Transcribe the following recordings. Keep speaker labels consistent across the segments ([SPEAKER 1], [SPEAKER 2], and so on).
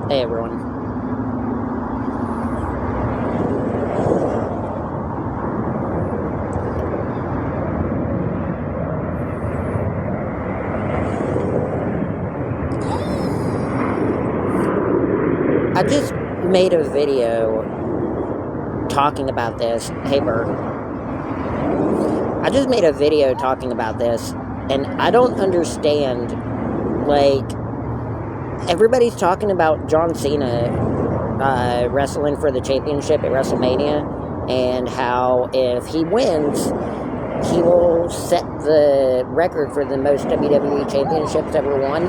[SPEAKER 1] Hey everyone. I just made a video talking about this. Hey Burr. I just made a video talking about this, and I don't understand, like, everybody's talking about John Cena wrestling for the championship at WrestleMania, and how if he wins, he will set the record for the most WWE championships ever won.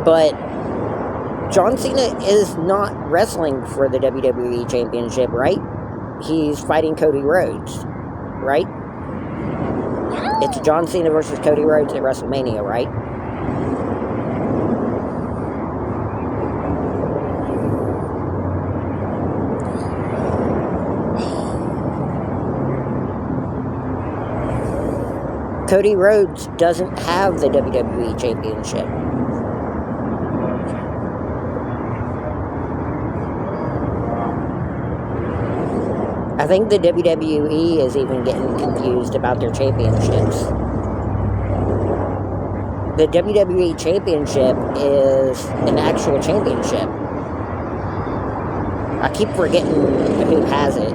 [SPEAKER 1] But John Cena is not wrestling for the WWE championship, right? He's fighting Cody Rhodes, right? It's John Cena versus Cody Rhodes at WrestleMania, right? Cody Rhodes doesn't have the WWE championship. I think the WWE is even getting confused about their championships. The WWE championship is an actual championship. I keep forgetting who has it.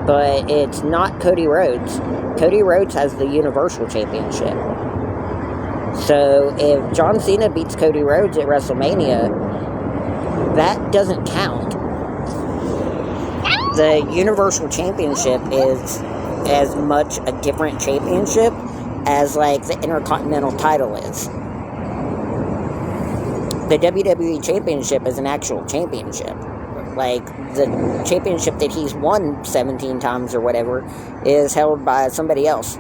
[SPEAKER 1] But it's not Cody Rhodes. Cody Rhodes has the Universal Championship. So if John Cena beats Cody Rhodes at WrestleMania, that doesn't count. The Universal Championship is as much a different championship as, like, the Intercontinental title is. The WWE Championship is an actual championship. Like, the championship that he's won 17 times or whatever is held by somebody else.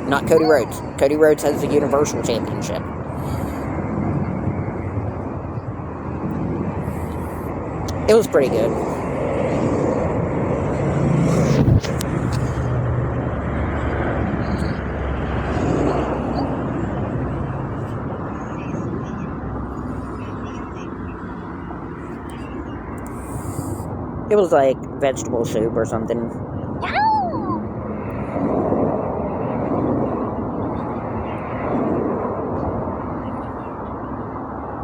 [SPEAKER 1] Not Cody Rhodes. Cody Rhodes has the Universal Championship. It was pretty good. It was like vegetable soup or something.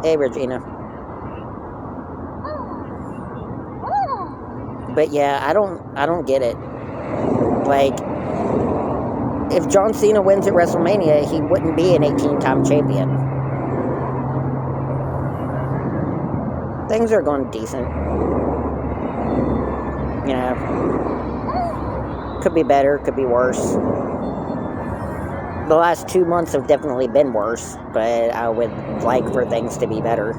[SPEAKER 1] Hey, Regina. But yeah, I don't get it. Like, if John Cena wins at WrestleMania, he wouldn't be an 18-time champion. Things are going decent. You know, could be better, could be worse. The last 2 months have definitely been worse, but I would like for things to be better.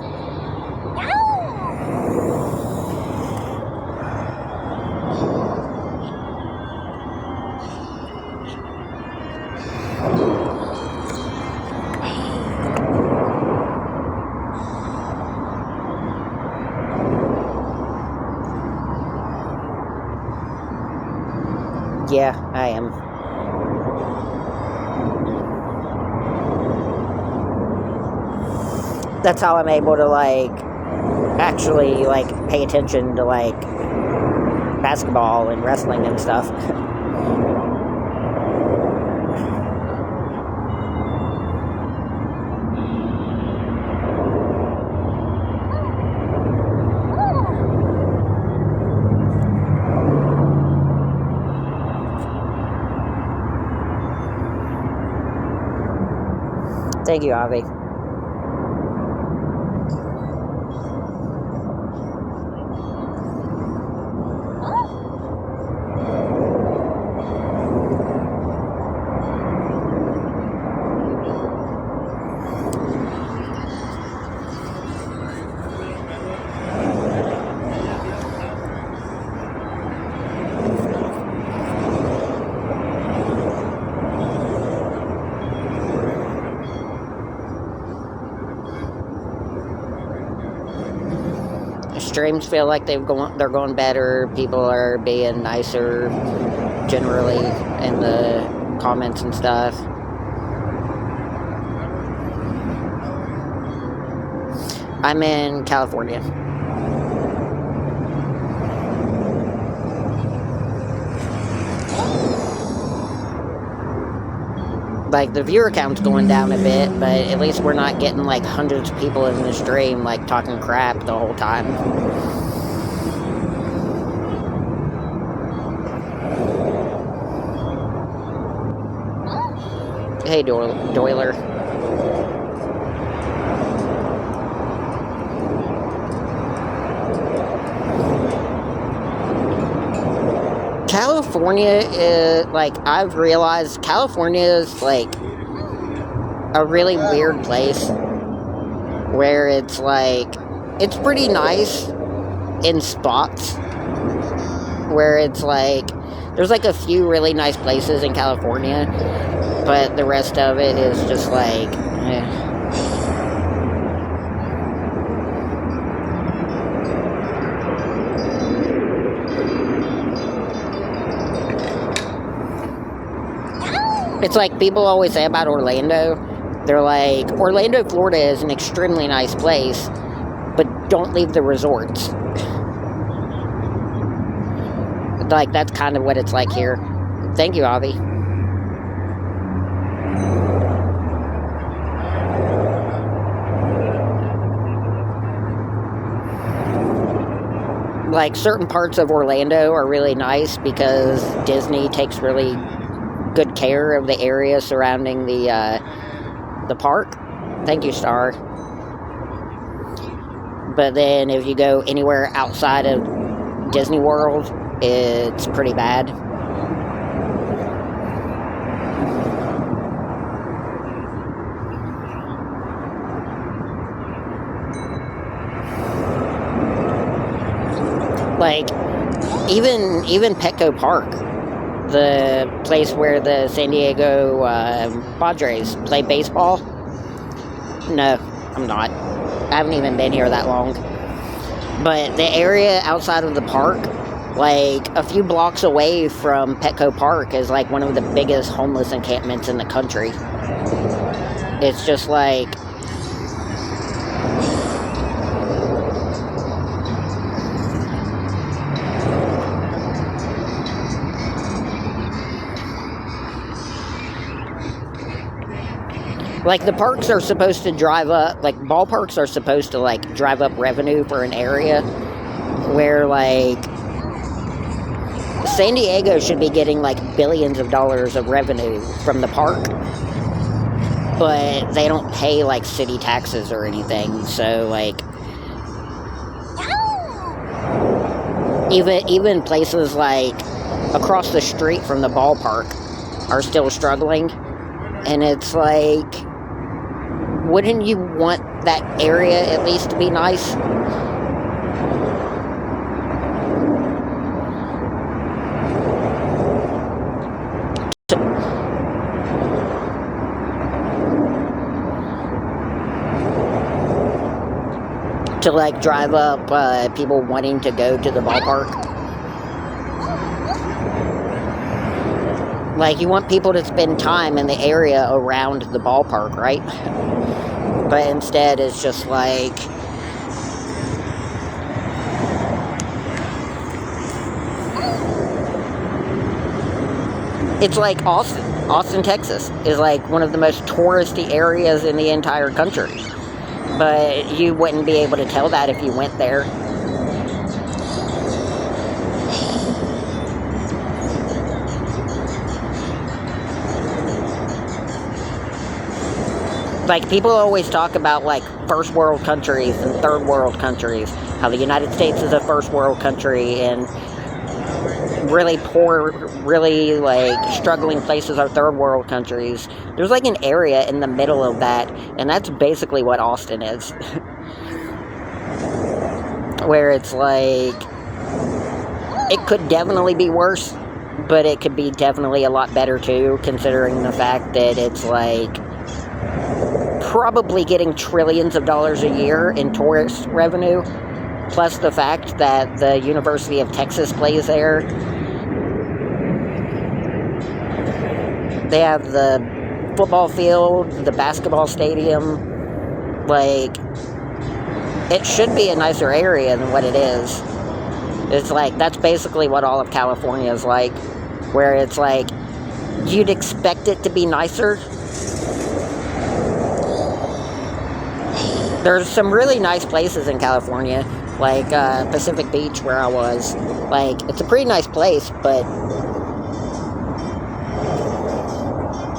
[SPEAKER 1] Yeah, I am. That's how I'm able to, like, actually, like, pay attention to, like, basketball and wrestling and stuff. Thank you, Avi. Streams feel like they're going better. People are being nicer generally in the comments and stuff. I'm in California. Like, the viewer count's going down a bit, but at least we're not getting, like, hundreds of people in the stream, like, talking crap the whole time. Hey, Doyler. California is, like, I've realized California is, like, a really weird place where it's, like, it's pretty nice in spots where it's, like, there's, like, a few really nice places in California, but the rest of it is just, like, eh. It's like people always say about Orlando. They're like, Orlando, Florida is an extremely nice place, but don't leave the resorts. Like, that's kind of what it's like here. Thank you, Avi. Like, certain parts of Orlando are really nice because Disney takes really good care of the area surrounding the park. Thank you, Star. But then if you go anywhere outside of Disney World, it's pretty bad. Like, even Petco Park, the place where the San Diego Padres play baseball. No, I'm not. I haven't even been here that long. But the area outside of the park, like a few blocks away from Petco Park, is like one of the biggest homeless encampments in the country. It's just like, the parks are supposed to drive up, like, ballparks are supposed to, like, drive up revenue for an area where, like, San Diego should be getting, like, billions of dollars of revenue from the park, but they don't pay, like, city taxes or anything, so, like, even places, like, across the street from the ballpark are still struggling, and it's, like, wouldn't you want that area at least to be nice? To like drive up people wanting to go to the ballpark. Like, you want people to spend time in the area around the ballpark, right? But instead, it's just like, it's like Austin, Texas is like one of the most touristy areas in the entire country. But you wouldn't be able to tell that if you went there. Like, people always talk about, like, first world countries and third world countries. How the United States is a first world country and really poor, really, like, struggling places are third world countries. There's, like, an area in the middle of that, and that's basically what Austin is. Where it's, like, it could definitely be worse, but it could be definitely a lot better, too, considering the fact that it's, like, probably getting trillions of dollars a year in tourist revenue, plus the fact that the University of Texas plays there. They have the football field, the basketball stadium, like, it should be a nicer area than what it is. It's like, that's basically what all of California is like, where it's like, you'd expect it to be nicer. There's some really nice places in California, like Pacific Beach, where I was. Like, it's a pretty nice place, but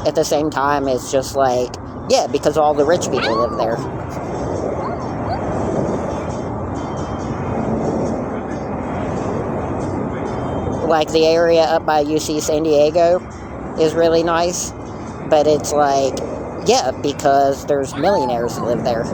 [SPEAKER 1] at the same time, it's just like, yeah, because all the rich people live there. Like, the area up by UC San Diego is really nice, but it's like, yeah, because there's millionaires that live there.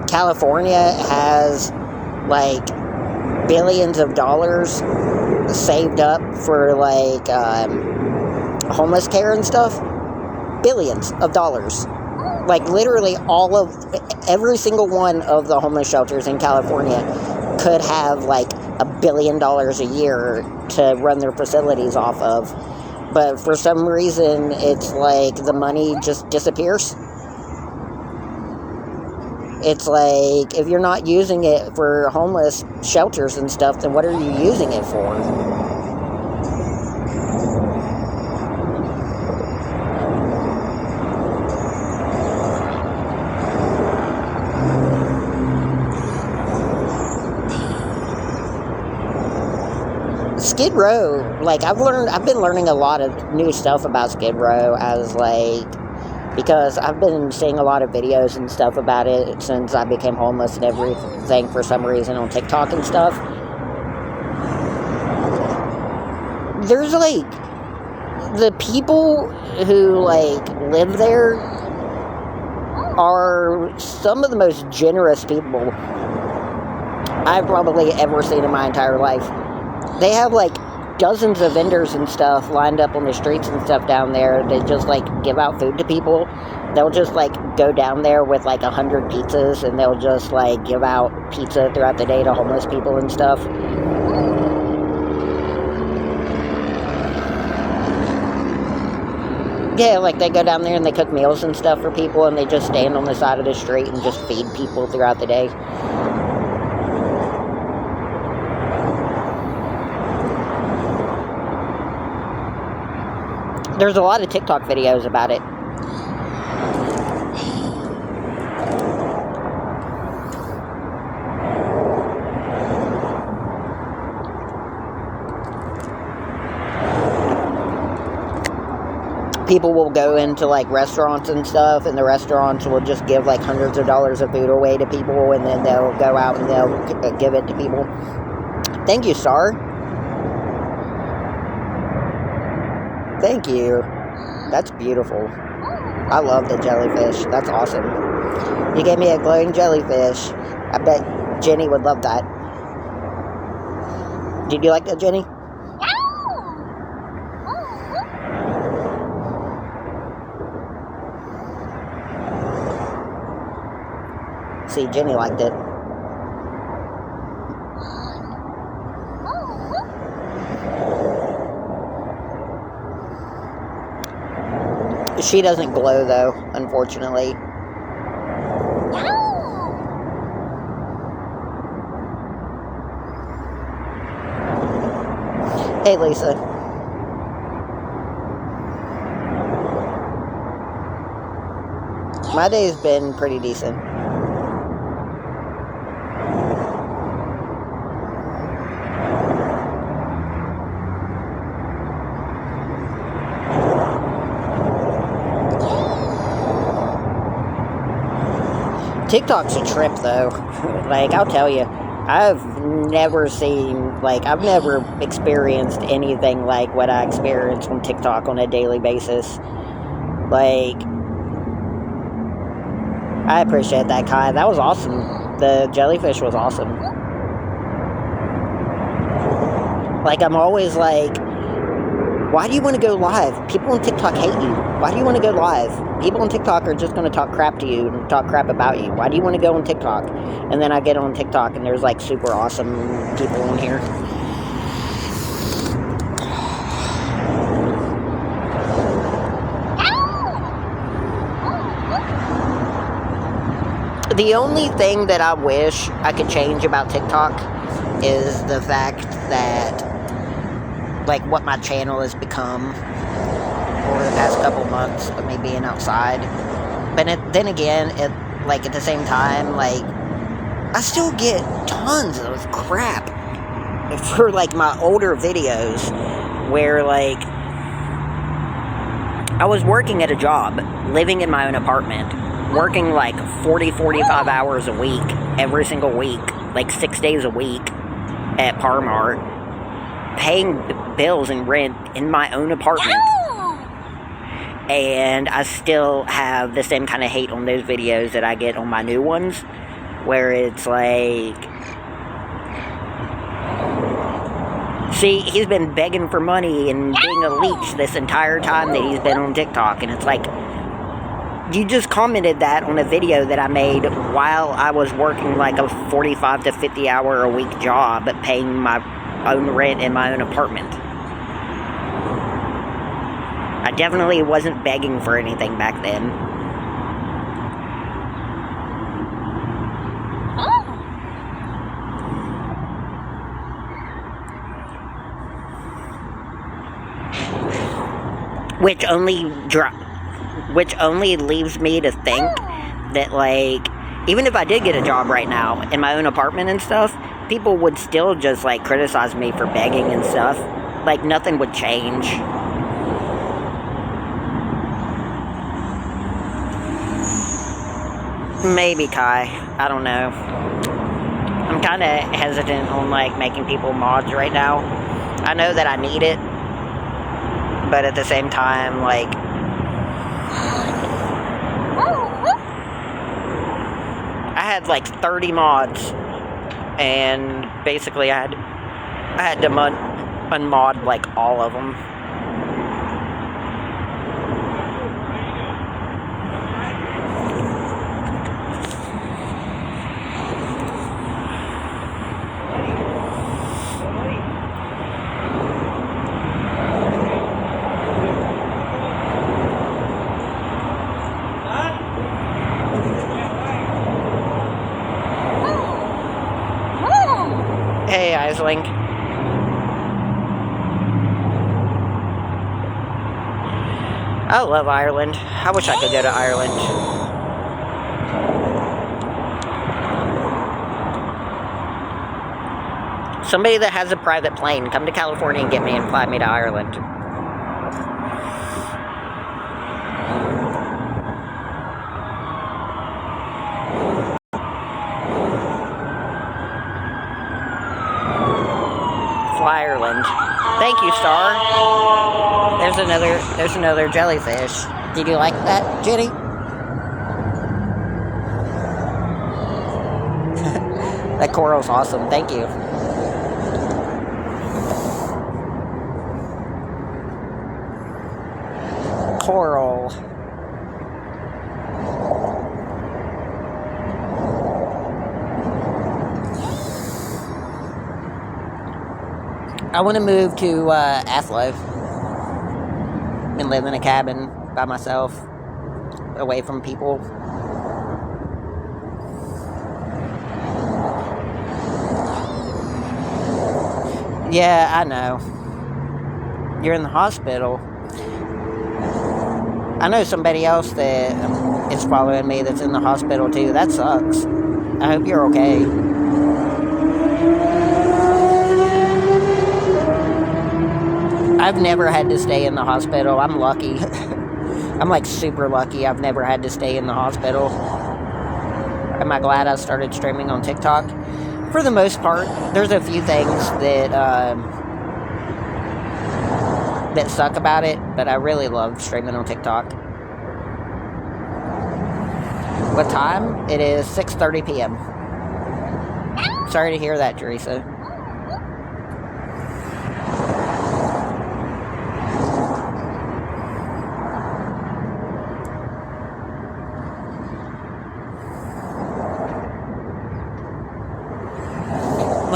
[SPEAKER 1] California has, like, billions of dollars saved up for, like, homeless care and stuff. Billions of dollars. Like, literally every single one of the homeless shelters in California could have, like, $1 billion a year to run their facilities off of. But for some reason, it's like the money just disappears. It's like, if you're not using it for homeless shelters and stuff, then what are you using it for? Skid Row, like, I've been learning a lot of new stuff about Skid Row as, like, because I've been seeing a lot of videos and stuff about it since I became homeless and everything for some reason on TikTok and stuff. There's, like, the people who, like, live there are some of the most generous people I've probably ever seen in my entire life. They have, like, dozens of vendors and stuff lined up on the streets and stuff down there. They just, like, give out food to people. They'll just, like, go down there with, like, 100 pizzas, and they'll just, like, give out pizza throughout the day to homeless people and stuff. Yeah, like, they go down there and they cook meals and stuff for people, and they just stand on the side of the street and just feed people throughout the day. There's a lot of TikTok videos about it. People will go into, like, restaurants and stuff, and the restaurants will just give, like, hundreds of dollars of food away to people, and then they'll go out and they'll give it to people. Thank you, Star. Thank you. That's beautiful. I love the jellyfish. That's awesome. You gave me a glowing jellyfish. I bet Jenny would love that. Did you like that, Jenny? See, Jenny liked it. She doesn't glow, though, unfortunately. Hey, Lisa. My day's been pretty decent. TikTok's a trip, though. Like, I'll tell you, I've never experienced anything like what I experience on TikTok on a daily basis. Like, I appreciate that, Kai. That was awesome. The jellyfish was awesome. Like, I'm always, like, Why do you want to go live? People on TikTok hate you. Why do you want to go live? People on TikTok are just going to talk crap to you and talk crap about you. Why do you want to go on TikTok? And then I get on TikTok and there's like super awesome people on here. The only thing that I wish I could change about TikTok is the fact that, like, what my channel has become over the past couple months of me being outside. But then again, like, at the same time, like, I still get tons of crap for, like, my older videos where, like, I was working at a job, living in my own apartment, working like 45 hours a week, every single week, like 6 days a week at Parmart, paying bills and rent in my own apartment. And I still have the same kind of hate on those videos that I get on my new ones, where it's like, see, he's been begging for money and being a leech this entire time that he's been on TikTok, and it's like, you just commented that on a video that I made while I was working like a 45 to 50 hour a week job at paying my own rent in my own apartment. I definitely wasn't begging for anything back then. Which only leaves me to think that, like, even if I did get a job right now in my own apartment and stuff, people would still just, like, criticize me for begging and stuff. Like, nothing would change. Maybe, Kai. I don't know. I'm kind of hesitant on, like, making people mods right now. I know that I need it, but at the same time, like, I had like 30 mods, and basically I had to unmod like all of them. Hey, Isling. I love Ireland. I wish I could go to Ireland. Somebody that has a private plane, come to California and get me and fly me to Ireland. Ireland. Thank you, Star. There's another jellyfish. Did you like that, Jenny? That coral's awesome. Thank you. Coral. I want to move to Athlo and live in a cabin by myself, away from people. Yeah, I know. You're in the hospital. I know somebody else that is following me that's in the hospital too. That sucks. I hope you're okay. I've never had to stay in the hospital. I'm lucky. I'm like super lucky. I've never had to stay in the hospital. Am I glad I started streaming on TikTok? For the most part, there's a few things that that suck about it, but I really love streaming on TikTok. What time? It is 6:30 p.m. Sorry to hear that, Teresa.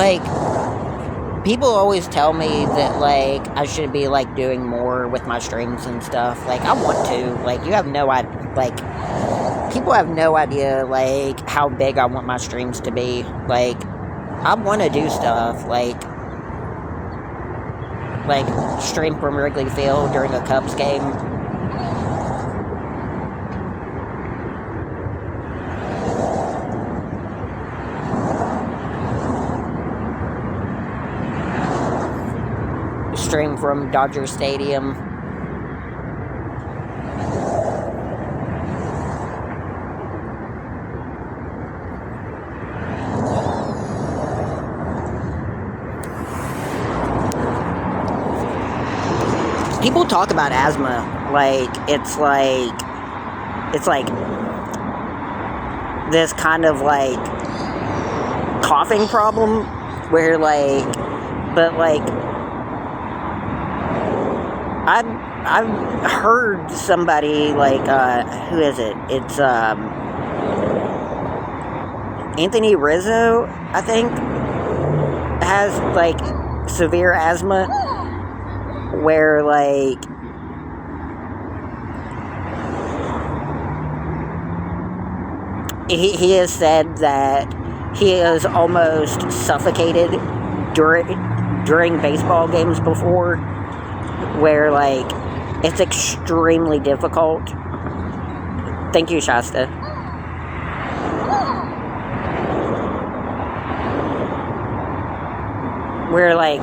[SPEAKER 1] like, people always tell me that, like, I should be, like, doing more with my streams and stuff. Like, I want to. Like, you have no idea, like, people have no idea, like, how big I want my streams to be. Like, I want to do stuff, like, stream from Wrigley Field during a Cubs game. Stream from Dodger Stadium. People talk about asthma like it's like this kind of like coughing problem where like, but like I've heard somebody like who is it? It's Anthony Rizzo, I think, has like severe asthma where like he has said that he is almost suffocated during baseball games before, where like it's extremely difficult. Thank you, Shasta. Where like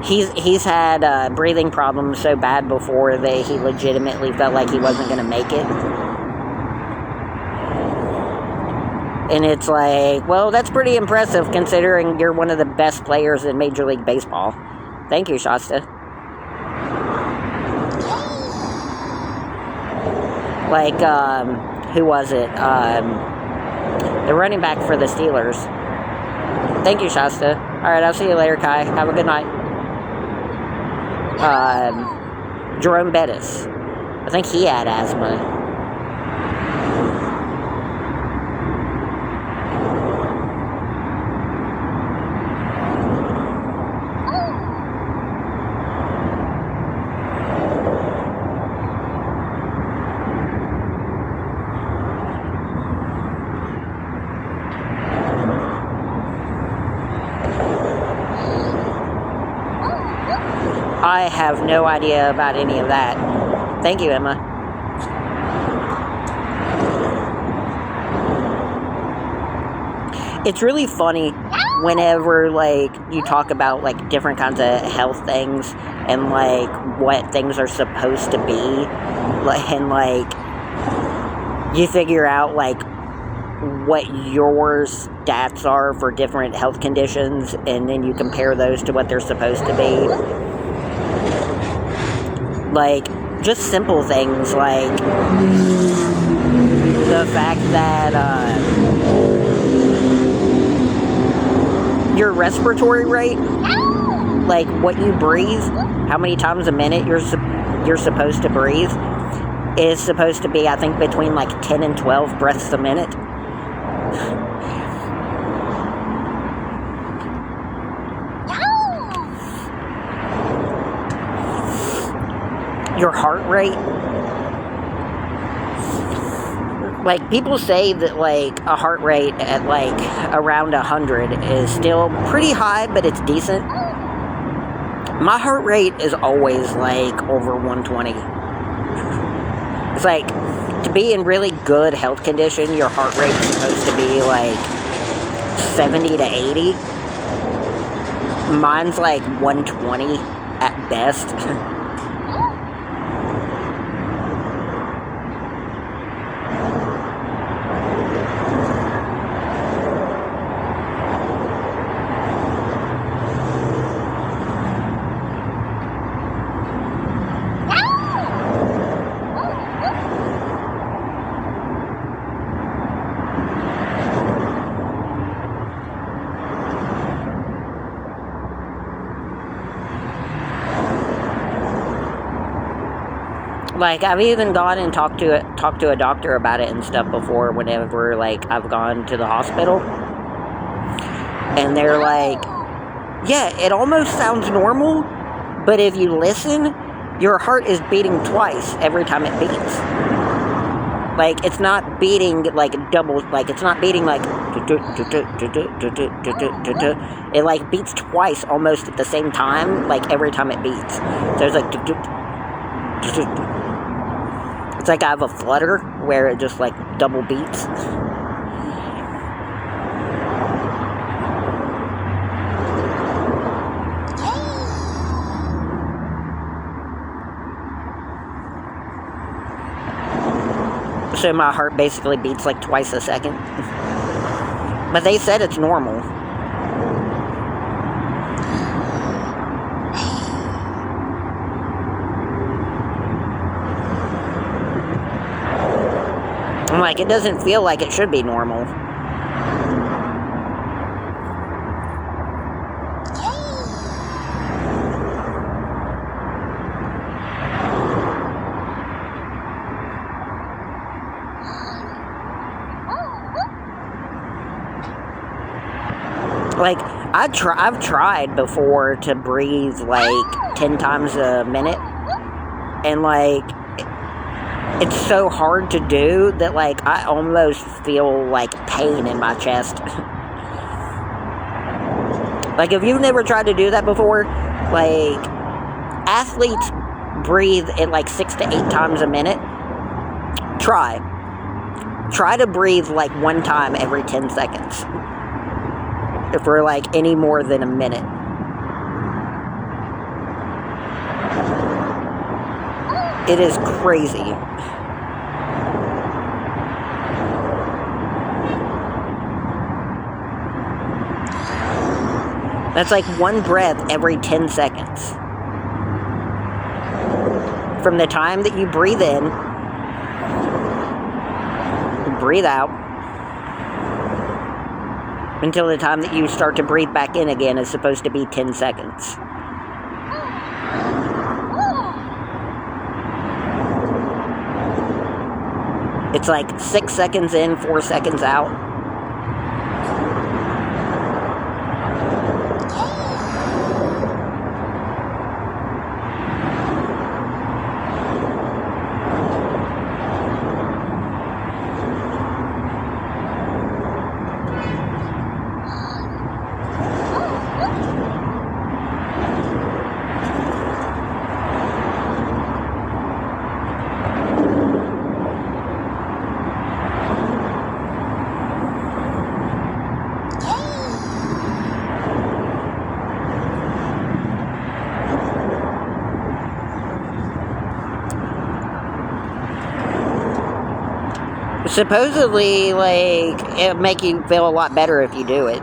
[SPEAKER 1] he's had breathing problems so bad before that he legitimately felt like he wasn't going to make it. And it's like, well, that's pretty impressive considering you're one of the best players in Major League Baseball. Thank you, Shasta. Like, who was it? The running back for the Steelers. Thank you, Shasta. Alright, I'll see you later, Kai. Have a good night. Jerome Bettis. I think he had asthma. I have no idea about any of that. Thank you, Emma. It's really funny whenever, like, you talk about, like, different kinds of health things and, like, what things are supposed to be. And, like, you figure out, like, what your stats are for different health conditions, and then you compare those to what they're supposed to be. Like, just simple things like the fact that your respiratory rate, like what you breathe, how many times a minute you're supposed to breathe, is supposed to be, I think, between like 10 and 12 breaths a minute. Your heart rate. Like, people say that, like, a heart rate at, like, around 100 is still pretty high, but it's decent. My heart rate is always, like, over 120. It's like, to be in really good health condition, your heart rate is supposed to be, like, 70 to 80. Mine's, like, 120 at best. Like, I've even gone and talked to a doctor about it and stuff before whenever, like, I've gone to the hospital. And they're like, yeah, it almost sounds normal, but if you listen, your heart is beating twice every time it beats. Like, it's not beating, like, double, like, it's not beating, like, it, like, beats twice almost at the same time, like, every time it beats. So it's like, it's like I have a flutter where it just, like, double beats. So my heart basically beats like twice a second. But they said it's normal. I'm like, it doesn't feel like it should be normal. Like, I've tried before to breathe, like, 10 times a minute. And, like, it's so hard to do that, like, I almost feel, like, pain in my chest. Like, if you've never tried to do that before, like, athletes breathe at, like, 6 to 8 times a minute. Try to breathe, like, 1 time every 10 seconds. For, like, any more than a minute. It is crazy. That's like 1 breath every 10 seconds. From the time that you breathe in, breathe out, until the time that you start to breathe back in again is supposed to be 10 seconds. It's like 6 seconds in, 4 seconds out. Supposedly, like, it'll make you feel a lot better if you do it.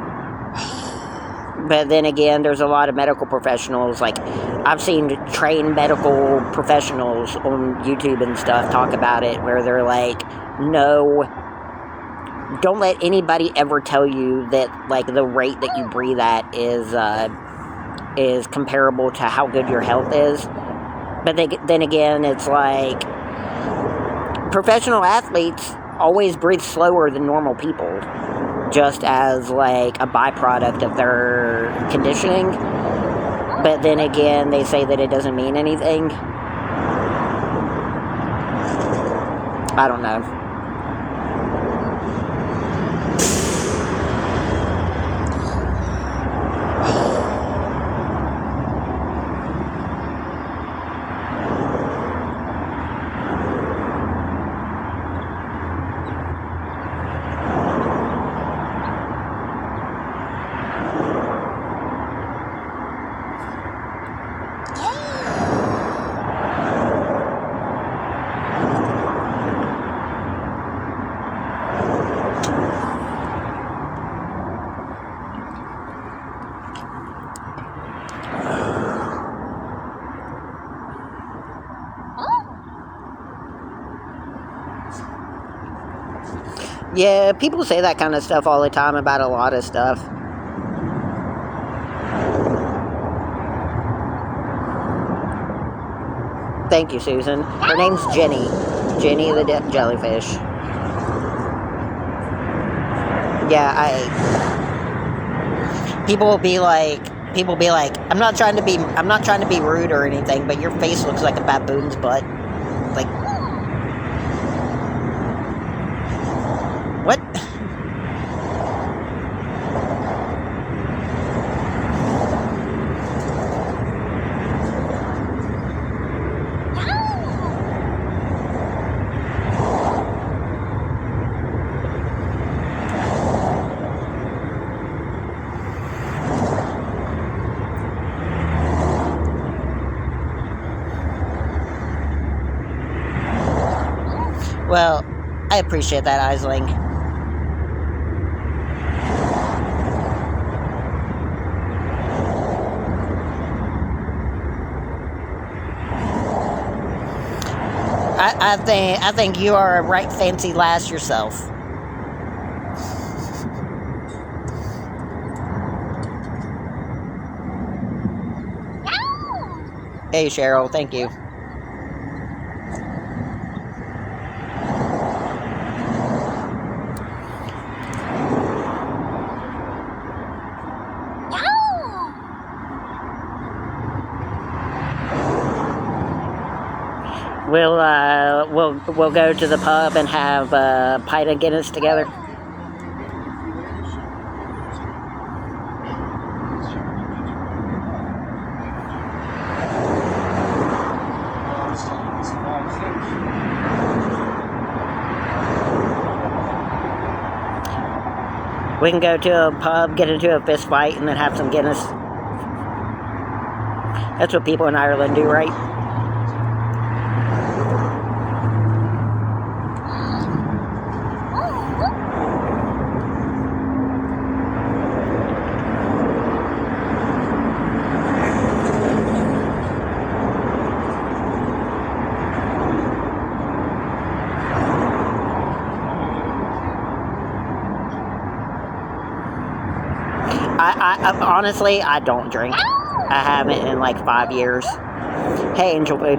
[SPEAKER 1] But then again, there's a lot of medical professionals, like, I've seen trained medical professionals on YouTube and stuff talk about it, where they're like, no, don't let anybody ever tell you that, like, the rate that you breathe at is comparable to how good your health is. But then again, it's like, professional athletes always breathe slower than normal people, just as, like, a byproduct of their conditioning. But then again, they say that it doesn't mean anything. I don't know. Yeah, people say that kind of stuff all the time about a lot of stuff. Thank you, Susan. Her name's Jenny. Jenny the jellyfish. Yeah, People will be like, I'm not trying to be rude or anything, but your face looks like a baboon's butt. Like, what? Well, I appreciate that, Isling. I think you are a right fancy lass yourself. Hey, Cheryl, thank you. We'll go to the pub and have a pint of Guinness together. We can go to a pub, get into a fist fight, and then have some Guinness. That's what people in Ireland do, right? Honestly, I don't drink. I haven't in like 5 years. Hey, Angel Food.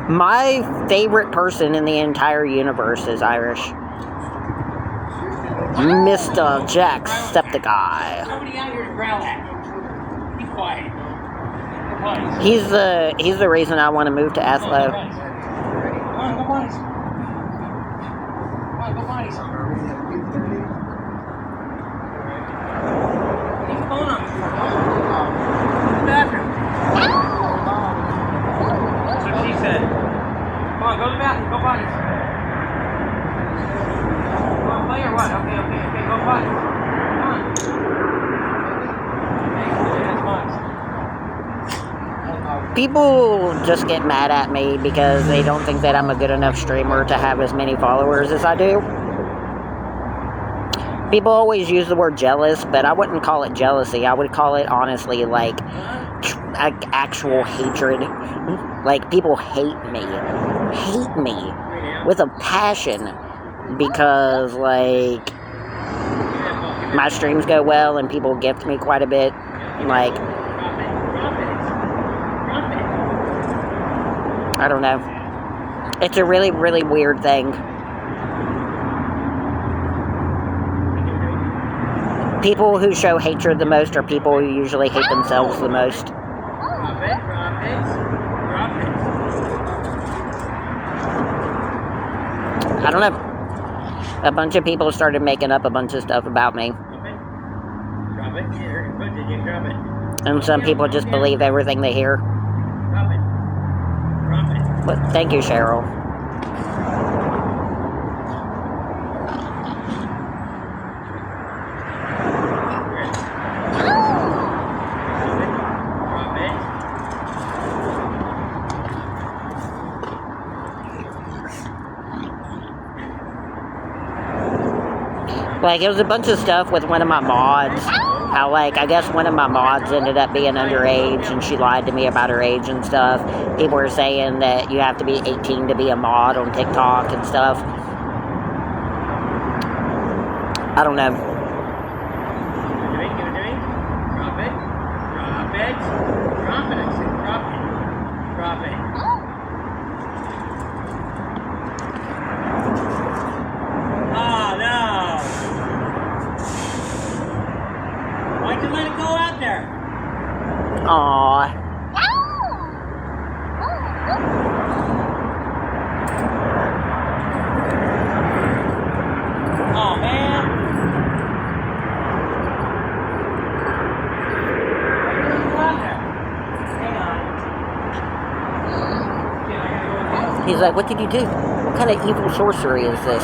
[SPEAKER 1] My favorite person in the entire universe is Irish. Mr. Jacksepticeye.
[SPEAKER 2] Nobody out here to growl at. Be quiet.
[SPEAKER 1] He's the reason I want to move to Aslo.
[SPEAKER 2] Come on, go bunnies. Come on, go bunnies. Leave the phone on me. In the bathroom. That's what she said. Come on, go to the bathroom. Go bunnies. Come on, play or what? Okay, go bunnies. Come on.
[SPEAKER 1] People just get mad at me because they don't think that I'm a good enough streamer to have as many followers as I do. People always use the word jealous, but I wouldn't call it jealousy. I would call it, honestly, like actual hatred. Like, people hate me with a passion because, like, my streams go well and people gift me quite a bit. Like, I don't know. It's a really, really weird thing. People who show hatred the most are people who usually hate themselves the most. I don't know. A bunch of people started making up a bunch of stuff about me. And some people just believe everything they hear. But thank you, Cheryl. Like, it was a bunch of stuff with one of my mods. How, like, I guess one of my mods ended up being underage, and she lied to me about her age and stuff. People were saying that you have to be 18 to be a mod on TikTok and stuff. I don't know.
[SPEAKER 2] Drop it. Drop it, I said. Drop it. Oh, no.
[SPEAKER 1] He's like, what did you do? What kind of evil sorcery is this?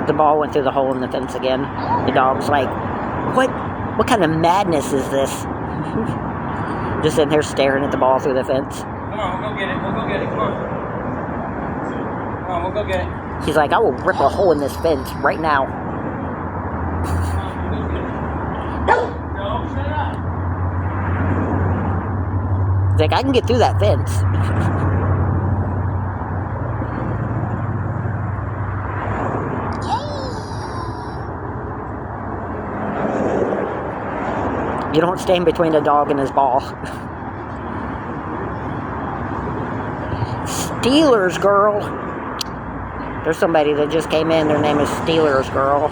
[SPEAKER 1] The ball went through the hole in the fence again. The dog's like, what kind of madness is this? Just sitting there staring at the ball through the fence.
[SPEAKER 2] Come on, we'll go get it. We'll go get it. Come on. Come on, we'll go get it.
[SPEAKER 1] He's like, I will rip a hole in this fence right now.
[SPEAKER 2] No, shut up.
[SPEAKER 1] He's like, I can get through that fence. You don't stand between a dog and his ball. Steelers girl. There's somebody that just came in. Their name is Steelers girl.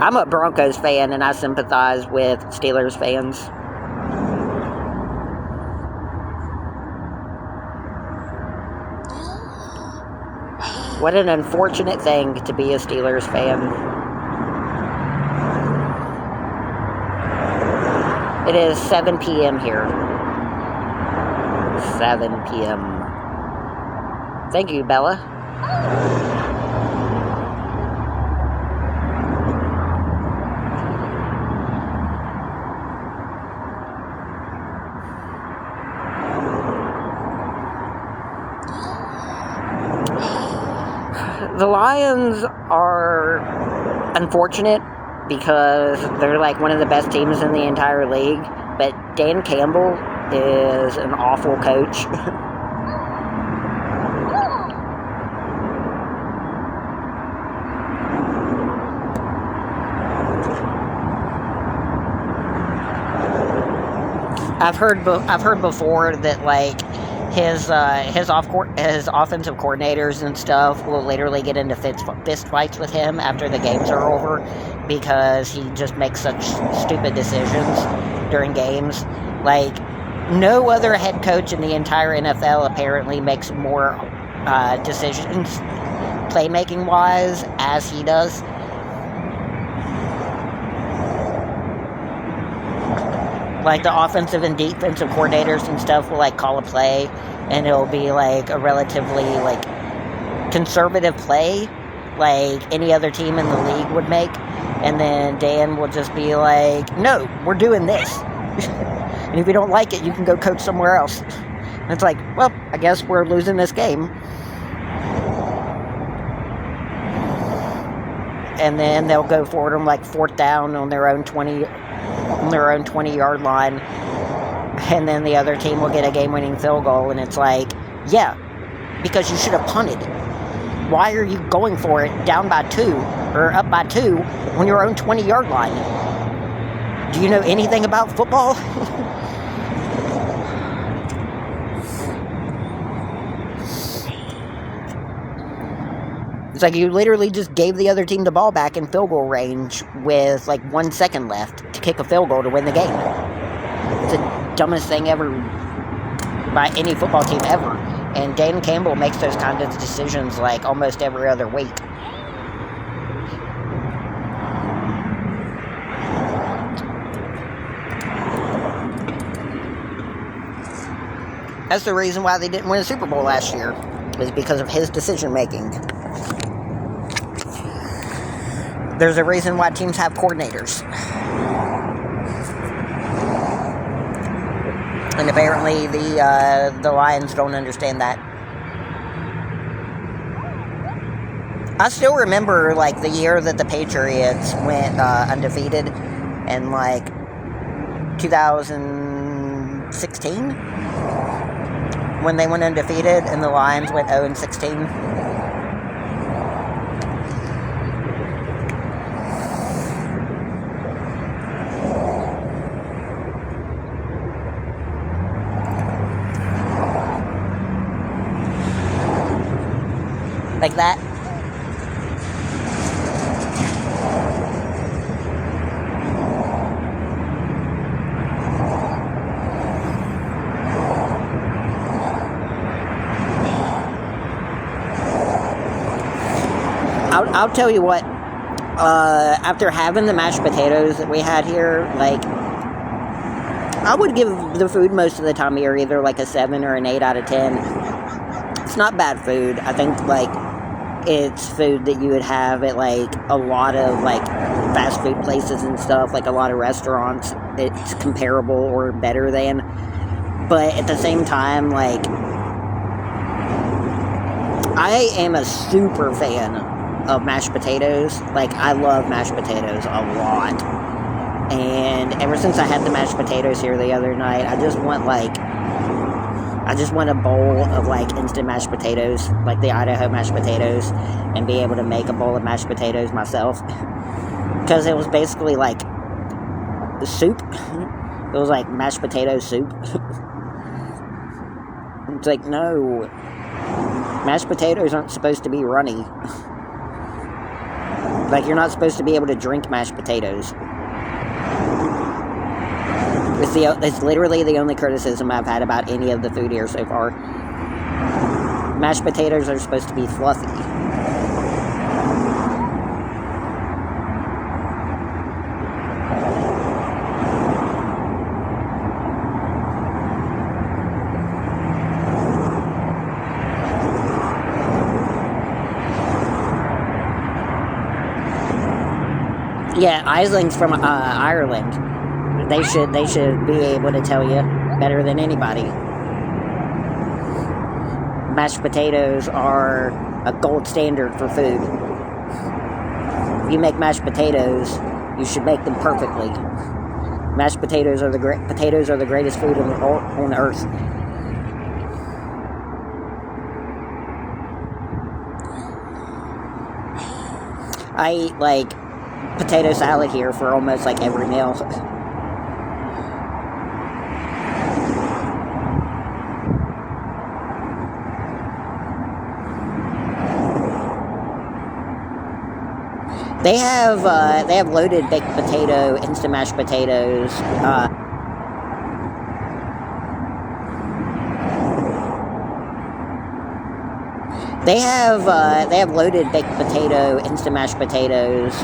[SPEAKER 1] I'm a Broncos fan and I sympathize with Steelers fans. What an unfortunate thing to be a Steelers fan. It is 7 p.m. here. 7 p.m. Thank you, Bella. The Lions are unfortunate because they're like one of the best teams in the entire league, but Dan Campbell is an awful coach. I've heard before that like his offensive coordinators and stuff will literally get into fist fights with him after the games are over because he just makes such stupid decisions during games. Like, no other head coach in the entire NFL apparently makes more decisions playmaking wise as he does. Like, the offensive and defensive coordinators and stuff will, like, call a play, and it'll be, like, a relatively, like, conservative play, like any other team in the league would make. And then Dan will just be like, no, we're doing this. And if you don't like it, you can go coach somewhere else. And it's like, well, I guess we're losing this game. And then they'll go for them, like, 4th down on their own 20-yard line, and then the other team will get a game-winning field goal, and it's like, yeah, because you should have punted. Why are you going for it down by 2 or up by 2 on your own 20-yard line? Do you know anything about football? It's like you literally just gave the other team the ball back in field goal range with like 1 second left to kick a field goal to win the game. It's the dumbest thing ever by any football team ever. And Dan Campbell makes those kinds of decisions like almost every other week. That's the reason why they didn't win a Super Bowl last year, is because of his decision making. There's a reason why teams have coordinators. And apparently the Lions don't understand that. I still remember, like, the year that the Patriots went undefeated in, like, 2016, when they went undefeated and the Lions went 0-16. Like that. I'll tell you what, After having the mashed potatoes that we had here, like, I would give the food most of the time here either like a 7 or an 8 out of 10. It's not bad food. I think, like, it's food that you would have at, like, a lot of, like, fast food places and stuff, like a lot of restaurants. It's comparable or better than. But at the same time, like, I am a super fan of mashed potatoes. Like, I love mashed potatoes a lot. And ever since I had the mashed potatoes here the other night, I just want a bowl of, like, instant mashed potatoes, like the Idaho mashed potatoes, and be able to make a bowl of mashed potatoes myself. Because it was basically like soup. It was like mashed potato soup. It's like, no. Mashed potatoes aren't supposed to be runny. Like, you're not supposed to be able to drink mashed potatoes. It's literally the only criticism I've had about any of the food here so far. Mashed potatoes are supposed to be fluffy. Yeah, Isling's from Ireland. They should be able to tell you better than anybody. Mashed potatoes are a gold standard for food. If you make mashed potatoes, you should make them perfectly. Mashed potatoes are the greatest food on earth. I eat, like, potato salad here for almost, like, every meal. They have loaded baked potato, instant mashed potatoes. They have loaded baked potato, instant mashed potatoes.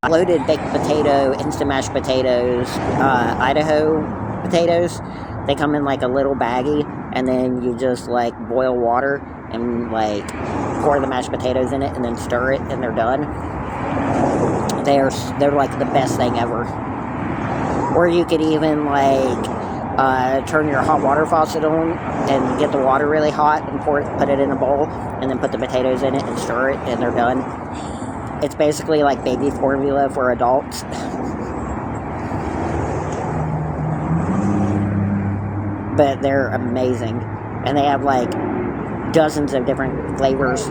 [SPEAKER 1] Loaded baked potato, instant mashed potatoes. Idaho potatoes. They come in, like, a little baggie, and then you just, like, boil water and, like, pour the mashed potatoes in it and then stir it, and they're done. They're like the best thing ever. Or you could even, like, turn your hot water faucet on and get the water really hot and put it in a bowl, and then put the potatoes in it and stir it, and they're done. It's basically like baby formula for adults. But they're amazing. And they have, like, dozens of different flavors.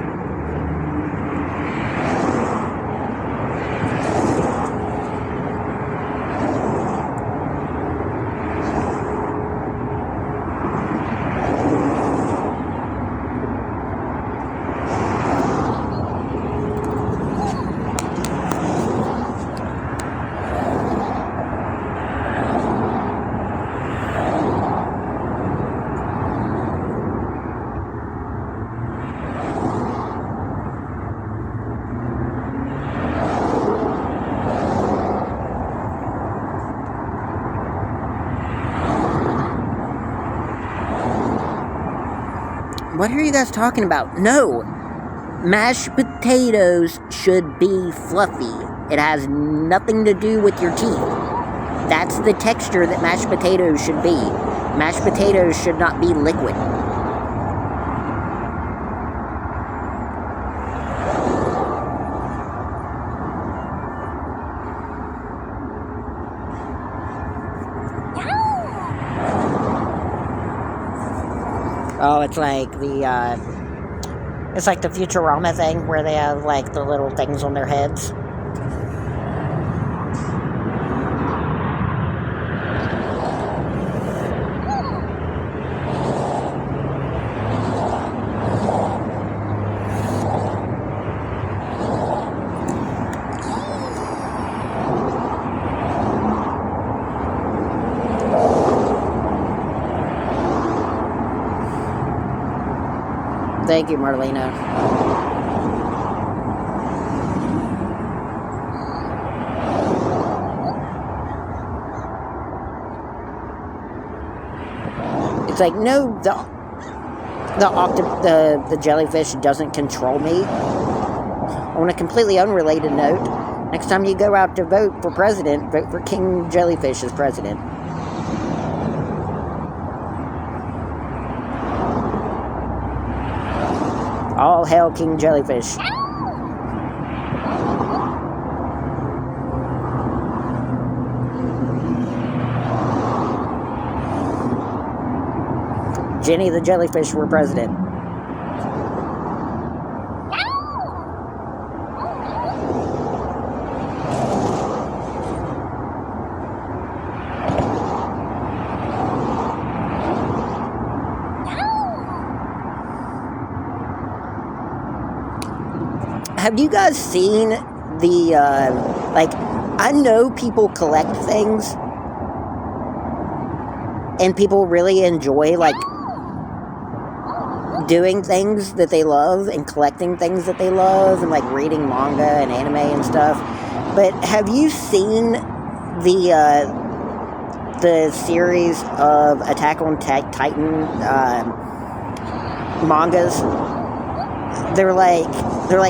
[SPEAKER 1] What are you guys talking about? No! Mashed potatoes should be fluffy. It has nothing to do with your teeth. That's the texture that mashed potatoes should be. Mashed potatoes should not be liquid. Oh, it's like the Futurama thing where they have, like, the little things on their heads. Thank you, Marlena. It's like, no, the jellyfish doesn't control me. On a completely unrelated note, next time you go out to vote for president, vote for King Jellyfish as president. All hail King Jellyfish. Jenny the Jellyfish for president. Have you guys seen the, I know people collect things, and people really enjoy, doing things that they love, and collecting things that they love, and, reading manga and anime and stuff, but have you seen the series of Attack on Titan, mangas? They're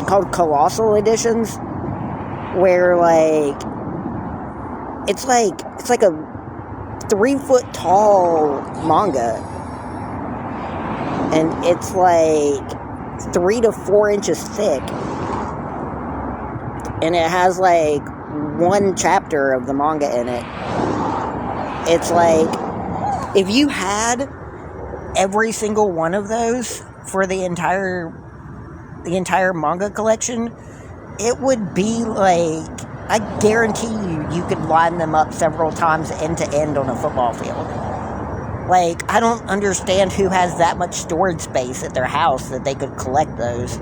[SPEAKER 1] called Colossal Editions, where it's like a 3-foot tall manga, and it's 3 to 4 inches thick, and it has 1 chapter of the manga in it. It's if you had every single one of those for the entire manga collection, it would be I guarantee you could line them up several times end to end on a football field. I don't understand who has that much storage space at their house that they could collect those.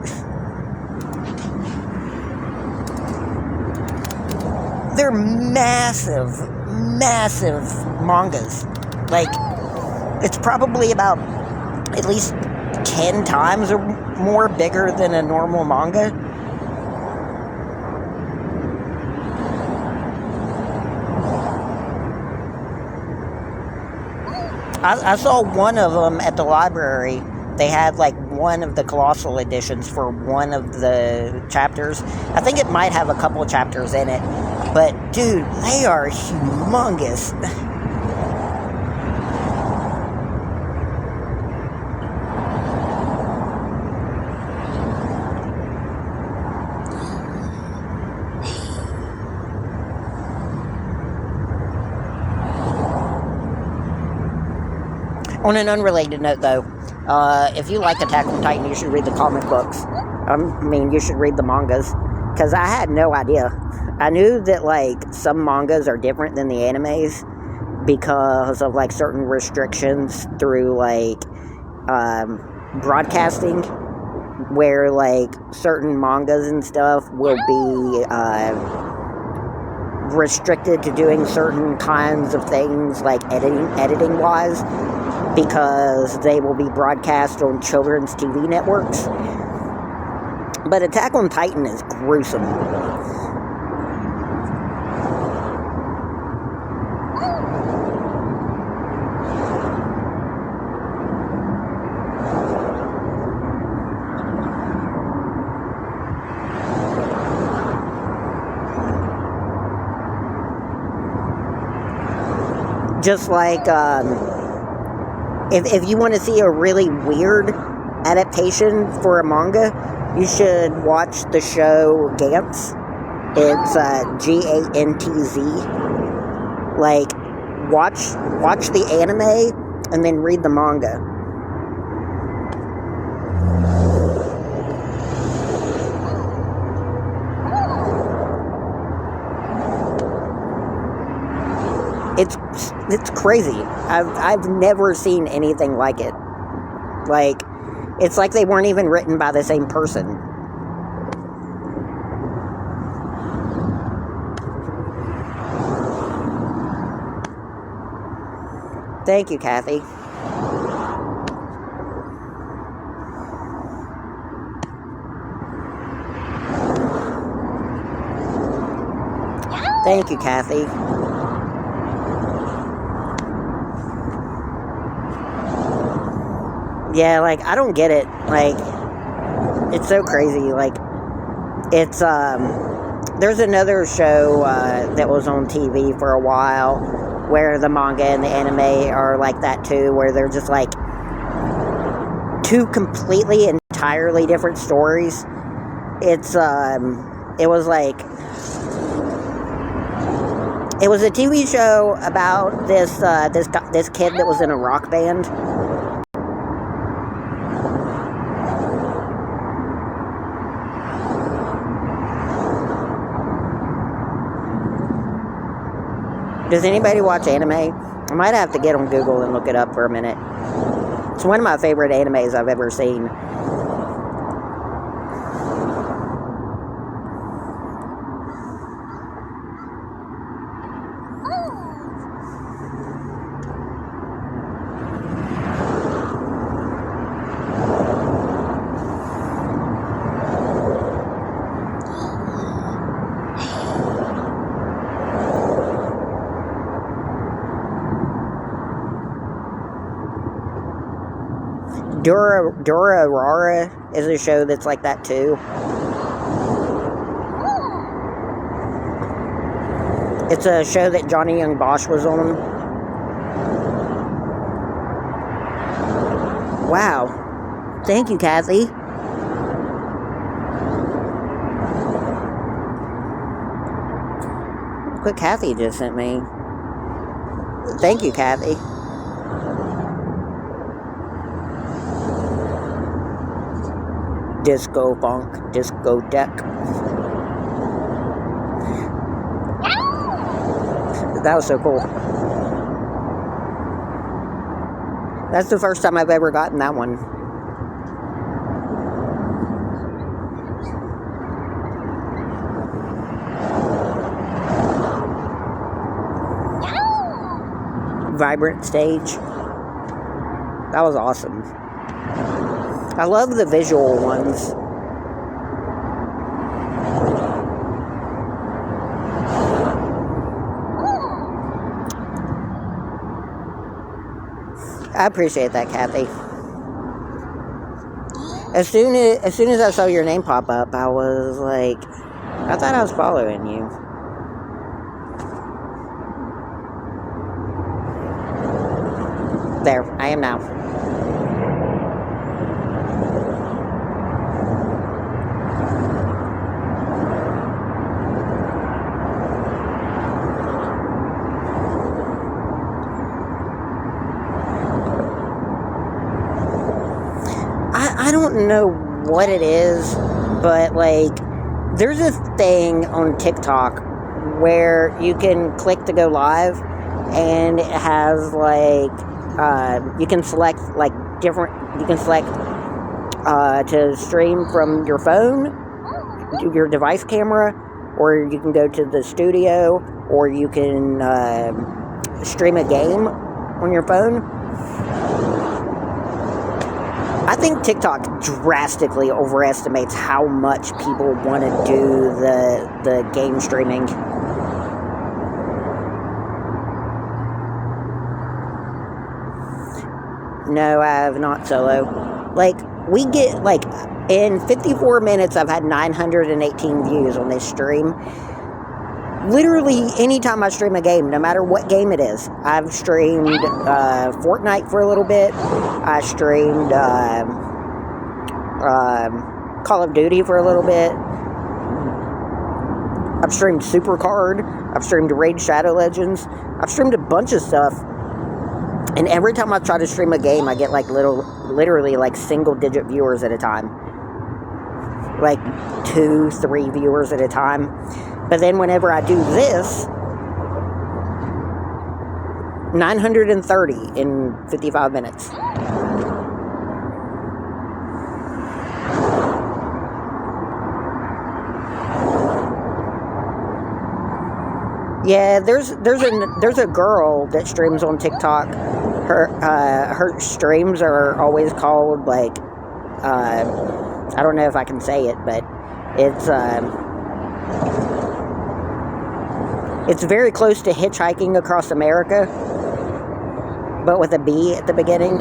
[SPEAKER 1] They're massive mangas. It's probably about at least 10 times or more bigger than a normal manga. I saw one of them at the library. They had one of the Colossal Editions for one of the chapters. I think it might have a couple of chapters in it, but dude, they are humongous. On an unrelated note, though, if you like Attack on Titan, you should read the comic books. You should read the mangas, because I had no idea. I knew that, some mangas are different than the animes because of, certain restrictions through, broadcasting, where, certain mangas and stuff will be, restricted to doing certain kinds of things, editing-wise, because they will be broadcast on children's TV networks. But Attack on Titan is gruesome. Just if you want to see a really weird adaptation for a manga, you should watch the show Gantz. It's Gantz. Watch the anime and then read the manga. It's crazy. I've never seen anything like it. It's like they weren't even written by the same person. Thank you, Kathy. Thank you, Kathy. Yeah, like, I don't get it. Like, it's so crazy. Like, it's, there's another show, that was on TV for a while where the manga and the anime are like that too, where they're just like two completely, entirely different stories. It's, it was like, it was a TV show about this kid that was in a rock band. Does anybody watch anime? I might have to get on Google and look it up for a minute. It's one of my favorite animes I've ever seen. Durarara is a show that's like that too. It's a show that Johnny Young Bosch was on. Wow. Thank you, Kathy. What Kathy just sent me. Thank you, Kathy. Disco funk, disco deck. That was so cool. That's the first time I've ever gotten that one. Vibrant stage. That was awesome. I love the visual ones. I appreciate that, Kathy. As soon as I saw your name pop up, I was like, I thought I was following you. There, I am now. I don't know what it is, but like, there's a thing on TikTok where you can click to go live, and it has like, you can select like different, you can select to stream from your phone, your device camera, or you can go to the studio, or you can stream a game on your phone. I think TikTok drastically overestimates how much people want to do the game streaming. No, I have not, Solo. Like, we get, like, in 54 minutes, I've had 918 views on this stream. Literally, anytime I stream a game, no matter what game it is. I've streamed Fortnite for a little bit. I streamed Call of Duty for a little bit. I've streamed Supercard. I've streamed Raid Shadow Legends. I've streamed a bunch of stuff. And every time I try to stream a game, I get like literally like single-digit viewers at a time. Like 2, 3 viewers at a time. But then whenever I do this, 930 in 55 minutes. Yeah, there's a girl that streams on TikTok. Her streams are always called like, I don't know if I can say it, but it's very close to Hitchhiking Across America, but with a B at the beginning.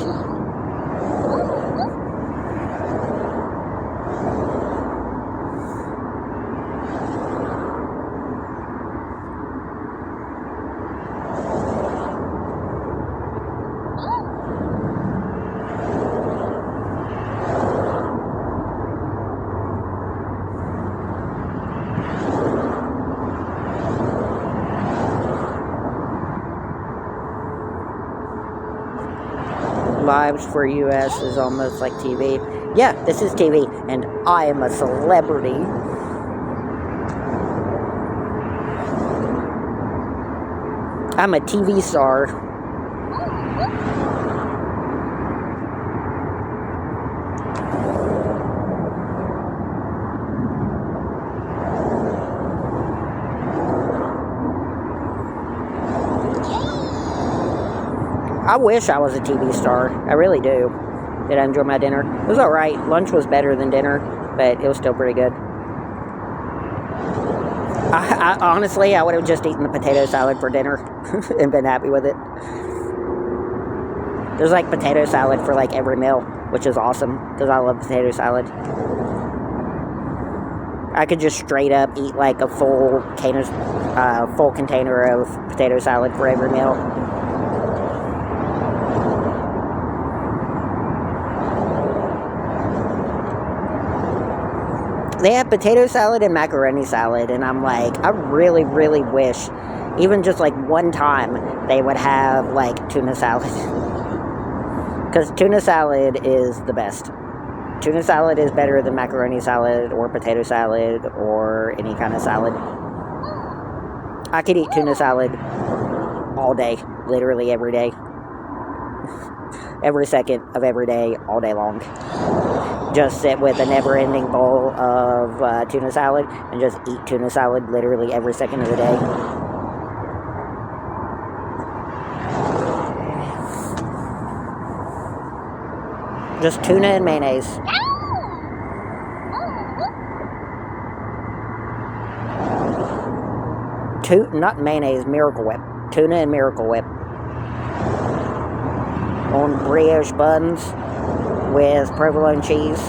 [SPEAKER 1] Lives for US is almost like TV. Yeah, this is TV, and I am a celebrity. I'm a TV star. I wish I was a TV star. I really do. Did I enjoy my dinner? It was alright. Lunch was better than dinner, but it was still pretty good. Honestly, I would have just eaten the potato salad for dinner and been happy with it. There's like potato salad for like every meal, which is awesome because I love potato salad. I could just straight up eat like a full container of potato salad for every meal. They have potato salad and macaroni salad, and I'm like, I really, really wish, even just like one time, they would have like tuna salad. Because tuna salad is the best. Tuna salad is better than macaroni salad or potato salad or any kind of salad. I could eat tuna salad all day, literally every day. Every second of every day, all day long. Just sit with a never-ending bowl of tuna salad and just eat tuna salad literally every second of the day. Just tuna and mayonnaise. Not mayonnaise, Miracle Whip. Tuna and Miracle Whip. On brioche buns with provolone cheese.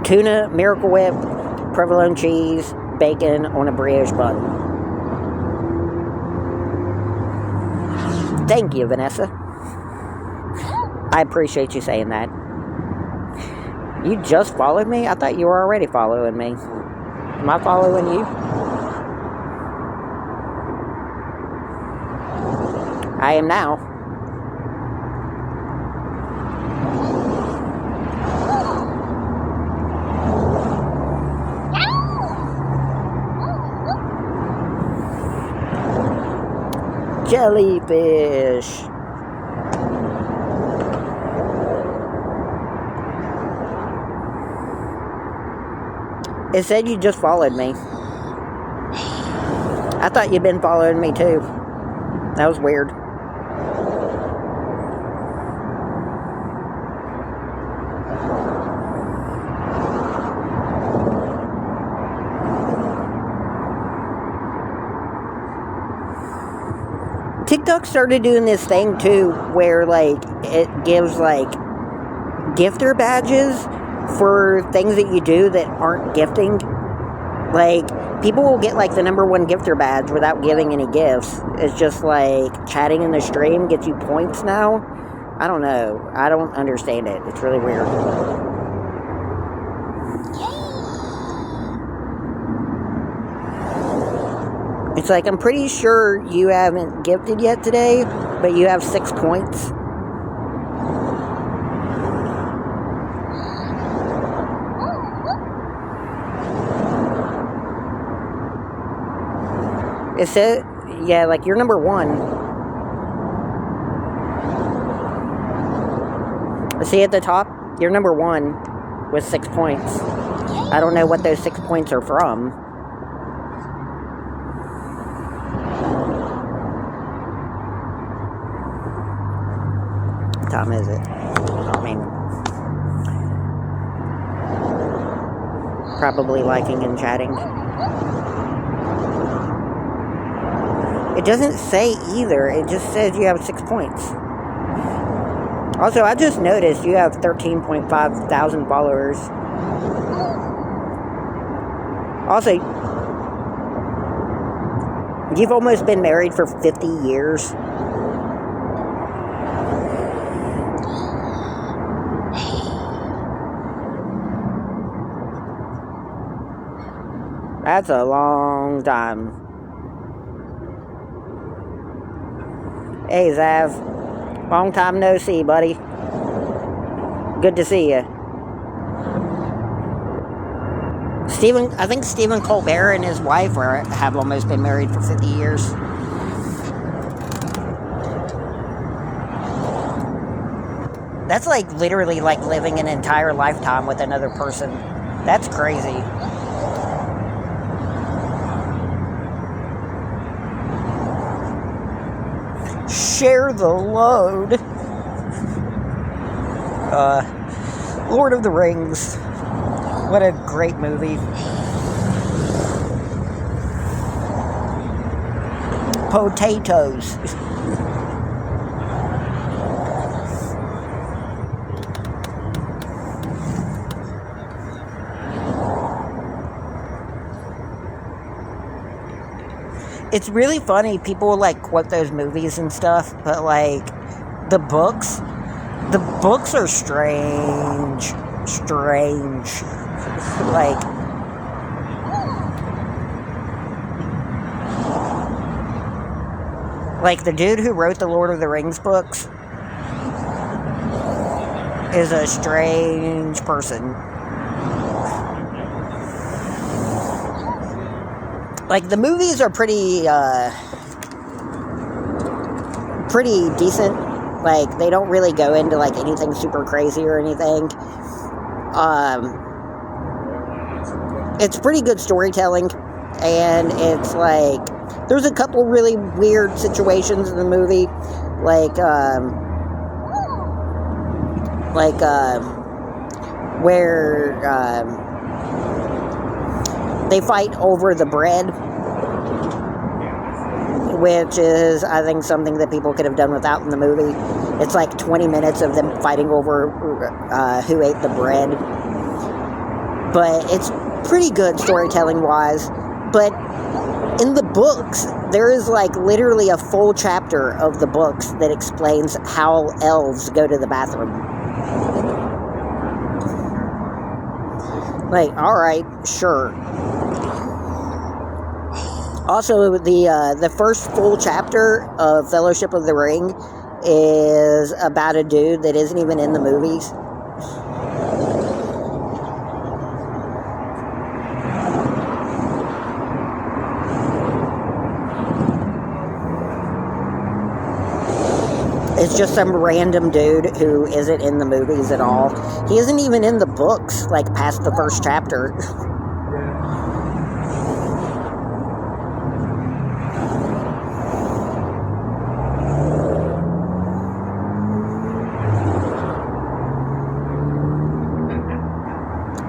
[SPEAKER 1] Tuna, Miracle Whip, provolone cheese, bacon on a brioche bun. Thank you, Vanessa. I appreciate you saying that. You just followed me? I thought you were already following me. Am I following you? I am now. Jellyfish. It said you just followed me. I thought you'd been following me too. That was weird. TikTok started doing this thing too where like it gives like gifter badges for things that you do that aren't gifting. Like, people will get like the #1 gifter badge without giving any gifts. It's just like chatting in the stream gets you points now. I don't know. I don't understand it. It's really weird. It's like, I'm pretty sure you haven't gifted yet today, but you have 6 points. It said, yeah, like, you're #1. See at the top? You're #1 with 6 points. I don't know what those 6 points are from. What time is it? I mean, probably liking and chatting. It doesn't say either. It just says you have 6 points. Also, I just noticed you have 13.5 thousand followers. Also, you've almost been married for 50 years. That's a long time. Hey, Zav. Long time no see, buddy. Good to see you. I think Stephen Colbert and his wife have almost been married for 50 years. That's like literally like living an entire lifetime with another person. That's crazy. Share the load. Lord of the Rings. What a great movie. Potatoes. It's really funny, people like quote those movies and stuff, but like the books are strange. Like the dude who wrote the Lord of the Rings books is a strange person. Like, the movies are pretty decent. Like, they don't really go into, like, anything super crazy or anything. It's pretty good storytelling. And it's, like, there's a couple really weird situations in the movie. Where they fight over the bread, which is, I think, something that people could have done without in the movie. It's like 20 minutes of them fighting over who ate the bread. But it's pretty good storytelling-wise. But in the books, there is like literally a full chapter of the books that explains how elves go to the bathroom. Like, alright, sure. Also, the first full chapter of Fellowship of the Ring is about a dude that isn't even in the movies. It's just some random dude who isn't in the movies at all. He isn't even in the books, like, past the first chapter.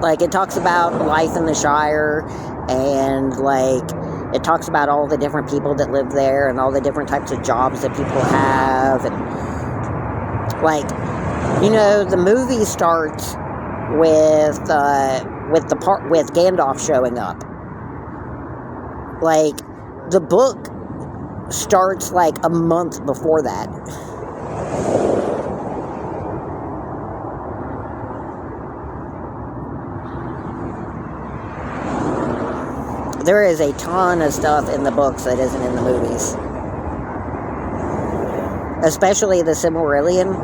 [SPEAKER 1] Like, it talks about life in the Shire, and, like, it talks about all the different people that live there, and all the different types of jobs that people have, and, like, you know, the movie starts with Gandalf showing up. Like, the book starts, like, a month before that. There is a ton of stuff in the books that isn't in the movies. Especially the Silmarillion.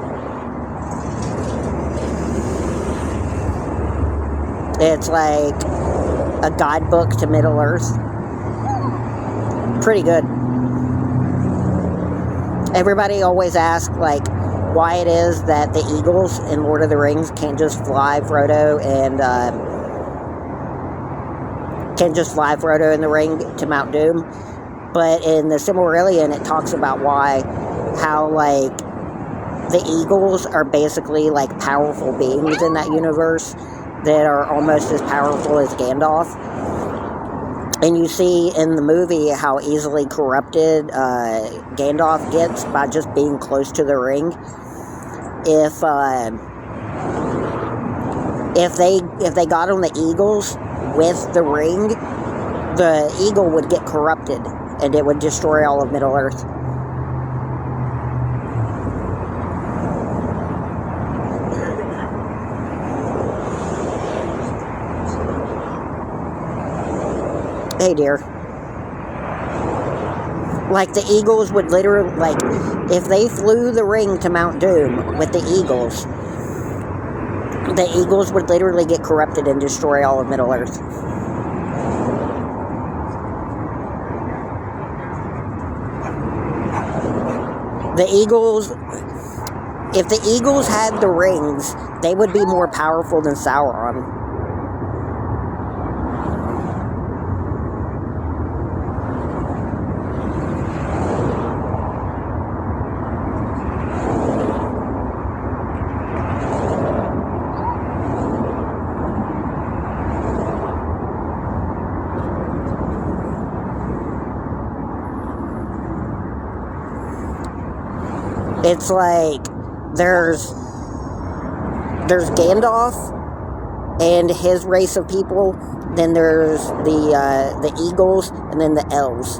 [SPEAKER 1] It's like a guidebook to Middle-earth. Pretty good. Everybody always asks, like, why it is that the eagles in Lord of the Rings can't just fly Frodo in the ring to Mount Doom. But in the Silmarillion, it talks about how, like, the eagles are basically, like, powerful beings in that universe that are almost as powerful as Gandalf. And you see in the movie how easily corrupted Gandalf gets by just being close to the ring. If they got on the eagles with the ring, the eagle would get corrupted and it would destroy all of Middle-earth. Hey, dear. Like, the Eagles would literally, like, if they flew the ring to Mount Doom with the Eagles would literally get corrupted and destroy all of Middle-earth. The Eagles, if the Eagles had the rings, they would be more powerful than Sauron. It's like there's Gandalf and his race of people, then there's the Eagles, and then the elves.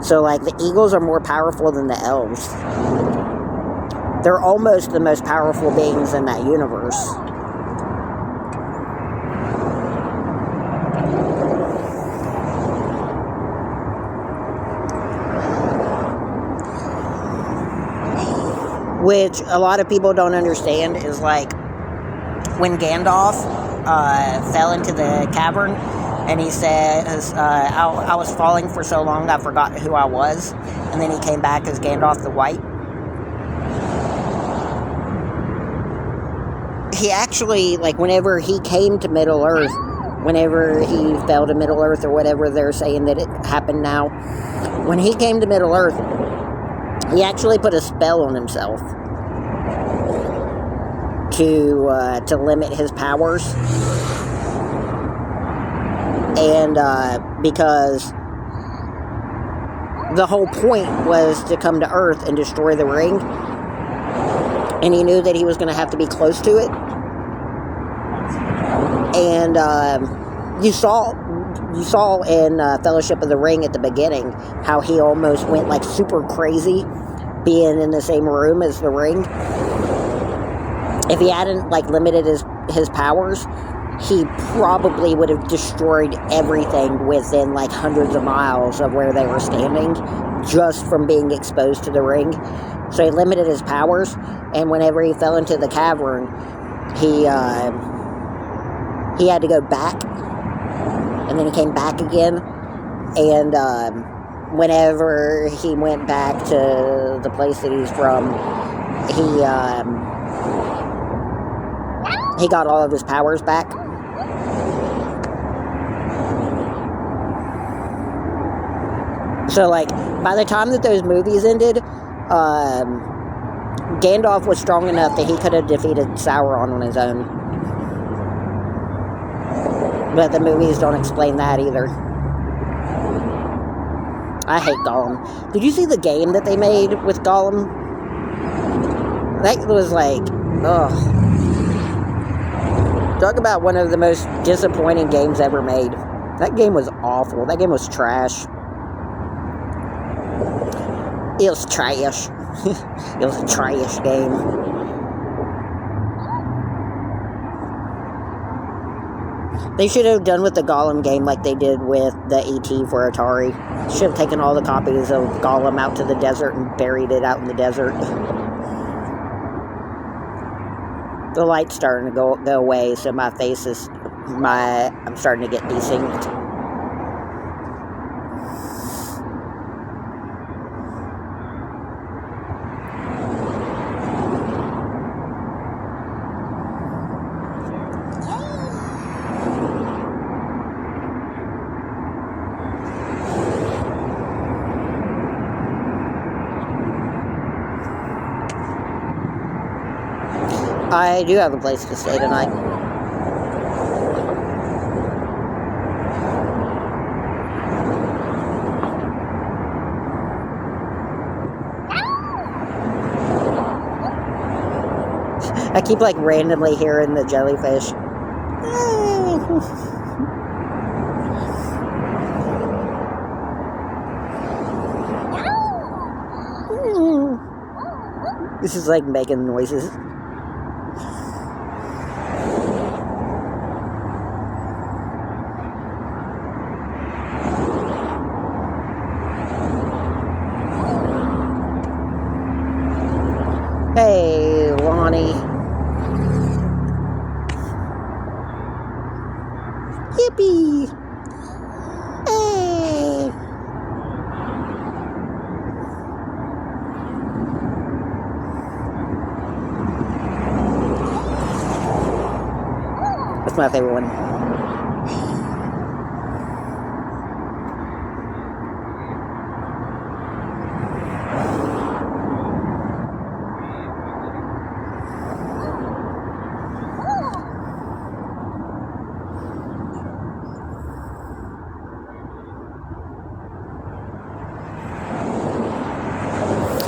[SPEAKER 1] So like the Eagles are more powerful than the elves. They're almost the most powerful beings in that universe. Which a lot of people don't understand is like when Gandalf fell into the cavern and he says, I was falling for so long I forgot who I was, and then he came back as Gandalf the White. He actually, like, whenever he came to Middle-earth, whenever he fell to Middle-earth or whatever they're saying that it happened now, when he came to Middle-earth, he actually put a spell on himself to limit his powers. And because the whole point was to come to Earth and destroy the ring, and he knew that he was going to have to be close to it. And you saw in Fellowship of the Ring at the beginning how he almost went like super crazy being in the same room as the ring. If he hadn't like limited his powers, he probably would have destroyed everything within like hundreds of miles of where they were standing, just from being exposed to the ring. So he limited his powers, and whenever he fell into the cavern, he had to go back, and then he came back again, and whenever he went back to the place that he's from, he got all of his powers back. So, like, by the time that those movies ended, Gandalf was strong enough that he could have defeated Sauron on his own. But the movies don't explain that either. I hate Gollum. Did you see the game that they made with Gollum? That was like, ugh. Talk about one of the most disappointing games ever made. That game was awful. That game was trash. It was trash. It was a trash game. They should have done with the Gollum game like they did with the E.T. for Atari. Should have taken all the copies of Gollum out to the desert and buried it out in the desert. The light's starting to go away, so my face is... I'm starting to get desynced. I do have a place to stay tonight. I keep like randomly hearing the jellyfish. This is like making noises. Hey, Lonnie. Yippee! Hey! That's my favorite one.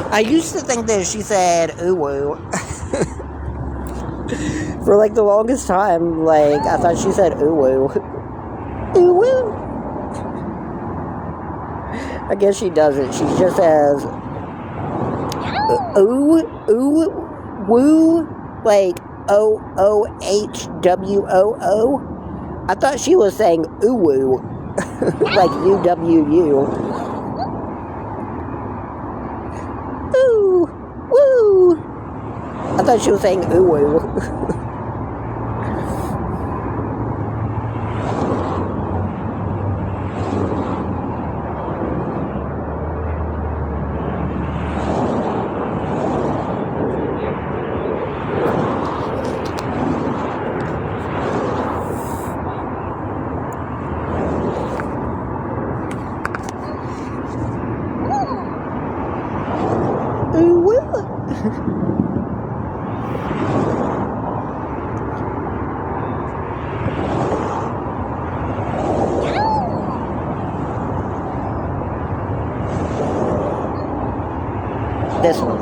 [SPEAKER 1] I used to think that she said ooh woo. For like the longest time, like I thought she said ooh woo. Ooh woo. I guess she doesn't. She just says ooh woo, like OOHWOO. I thought she was saying ooh woo, like UWU. Ooh woo. I thought she was saying ooh woo. Ooh woo. This one.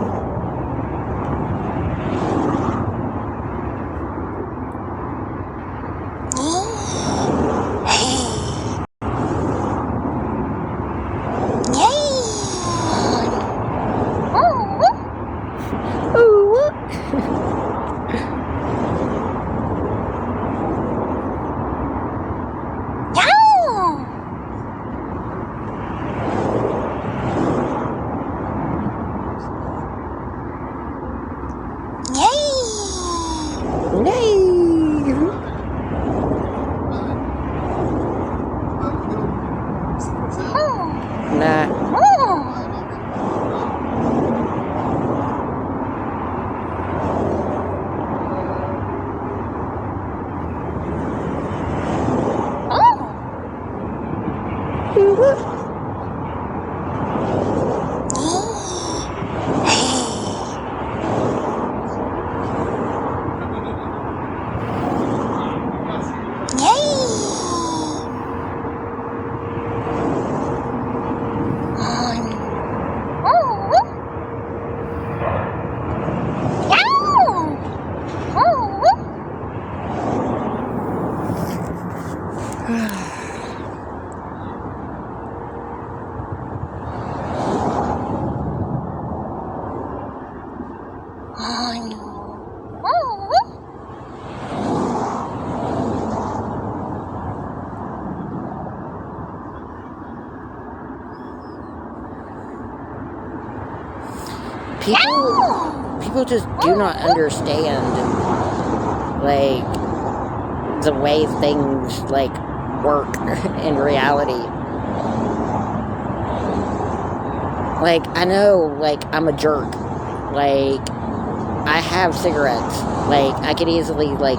[SPEAKER 1] People just do not understand, like, the way things, like, work in reality. Like, I know, like, I'm a jerk. Like, I have cigarettes. Like, I could easily, like,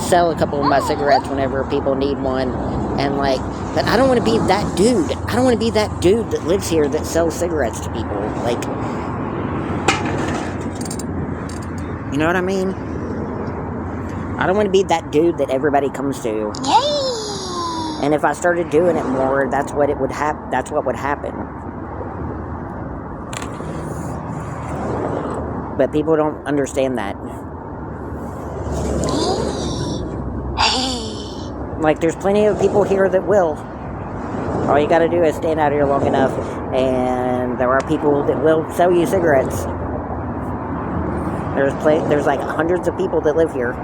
[SPEAKER 1] sell a couple of my cigarettes whenever people need one. And, like, but I don't want to be that dude. I don't want to be that dude that lives here that sells cigarettes to people. Like, you know what I mean? I don't want to be that dude that everybody comes to. Yay! And if I started doing it more, that's what it would happen. That's what would happen. But people don't understand that. Like, there's plenty of people here that will. All you gotta do is stand out here long enough, and there are people that will sell you cigarettes. There's like hundreds of people that live here.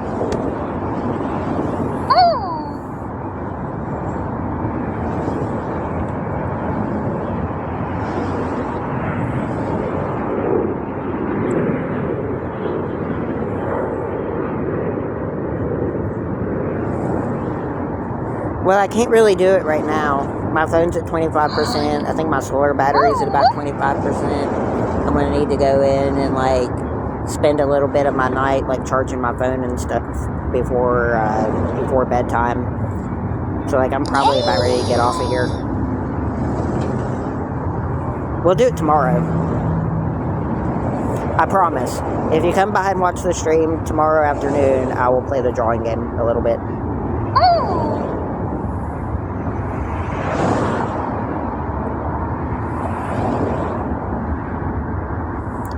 [SPEAKER 1] Well, I can't really do it right now. My phone's at 25%. I think my solar battery's at about 25%. I'm going to need to go in and, like, spend a little bit of my night, like, charging my phone and stuff before bedtime. So, like, I'm probably about ready to get off of here. We'll do it tomorrow. I promise. If you come by and watch the stream tomorrow afternoon, I will play the drawing game a little bit.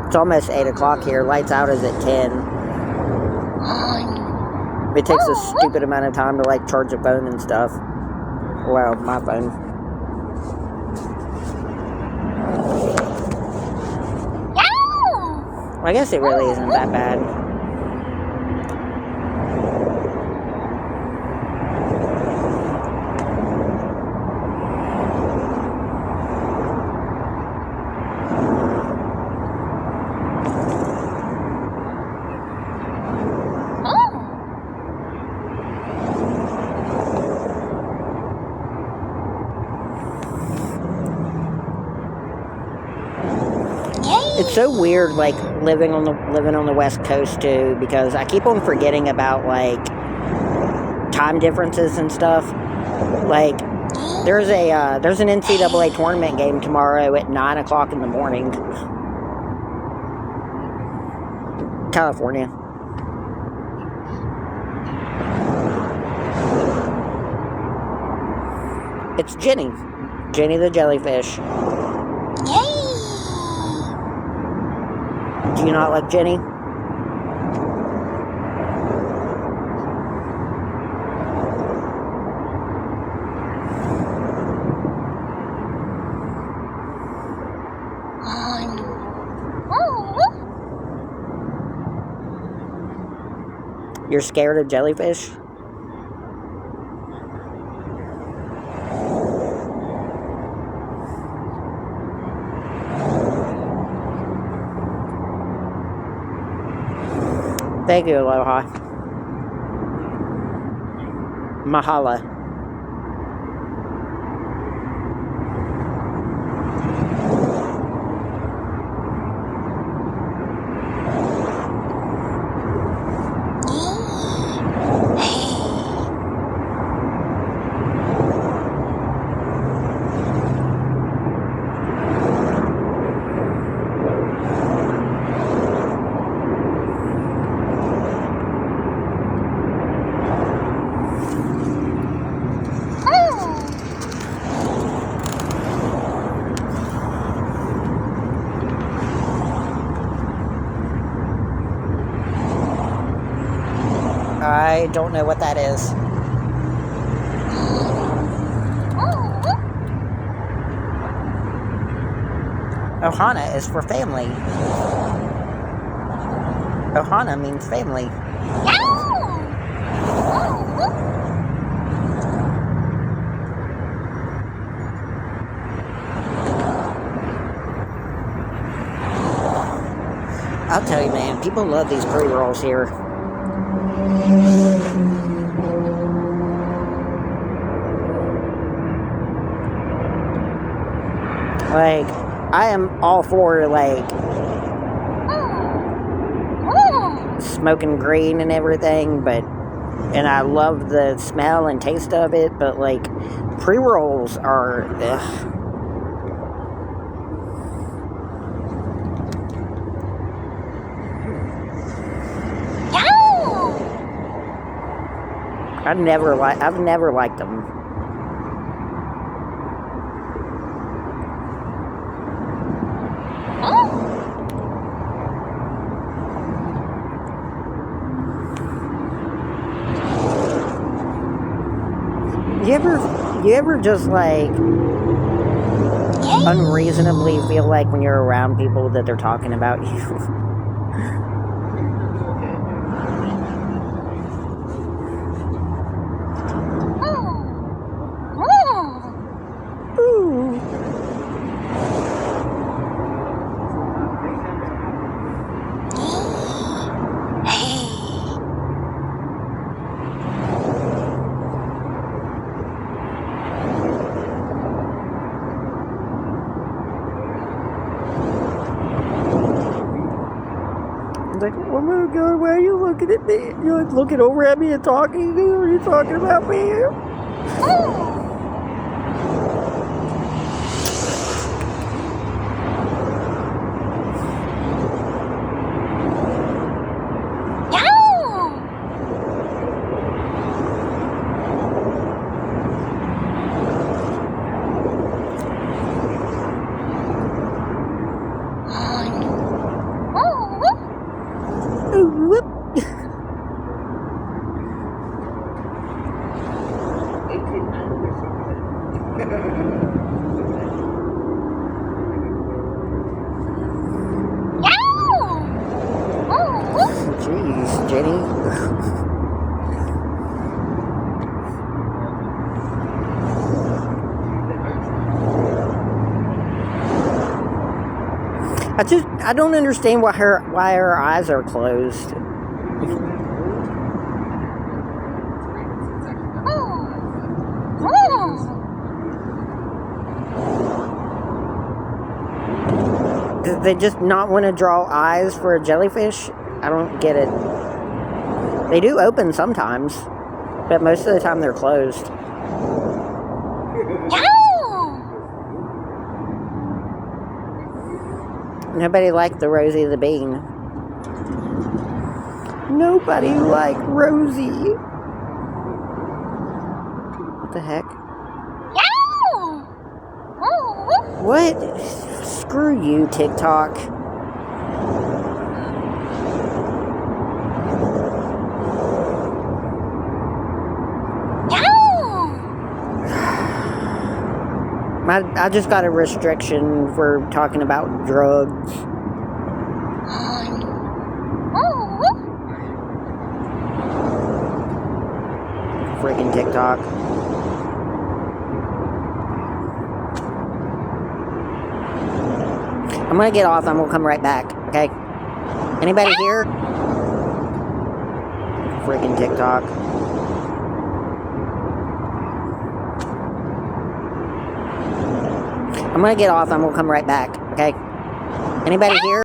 [SPEAKER 1] It's almost 8 o'clock here. Lights out is at 10. It takes a stupid amount of time to, like, charge a phone and stuff. Well, my phone. I guess it really isn't that bad. It's so weird, like, living on the West Coast too, because I keep on forgetting about, like, time differences and stuff. Like, there's an NCAA tournament game tomorrow at 9 o'clock in the morning. California. It's Jenny. Jenny the jellyfish. Do you not like Jenny? You're scared of jellyfish? Thank you, Aloha. Mahala. I don't know what that is. Ohana is for family. Ohana means family. I'll tell you, man, people love these pre-rolls here. Like, I am all for, like, smoking green and everything, and I love the smell and taste of it, but, like, pre-rolls are, ugh. I've never liked them. You ever just, like, unreasonably feel like when you're around people that they're talking about you? He's like, oh my god, why are you looking at me? You're like looking over at me and talking. Are you talking about me? Jeez, Jenny. I don't understand why her eyes are closed. Do they just not want to draw eyes for a jellyfish? I don't get it. They do open sometimes, but most of the time they're closed. Nobody liked the Rosie the Bean. Nobody liked Rosie. What the heck? What? Screw you, TikTok. I just got a restriction for talking about drugs. Freaking TikTok. I'm gonna get off. I'm gonna come right back. Okay? Anybody here? Freaking TikTok. I'm gonna get off. I'm gonna come right back. Okay? Anybody here?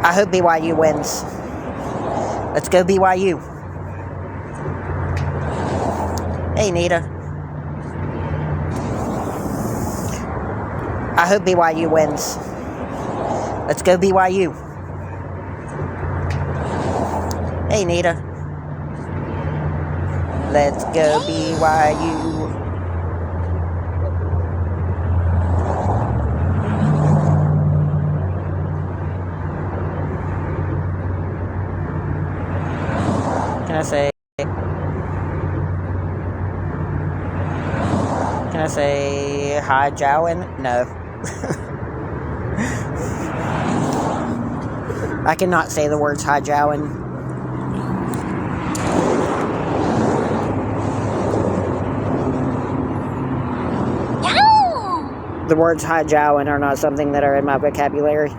[SPEAKER 1] I hope BYU wins. Let's go BYU. Hey, Nita. I hope BYU wins. Let's go BYU. Hey, Nita. Let's go BYU. Can I say hi, Jowen? No. I cannot say the words hi, Jowen. The words hi, Jowen are not something that are in my vocabulary.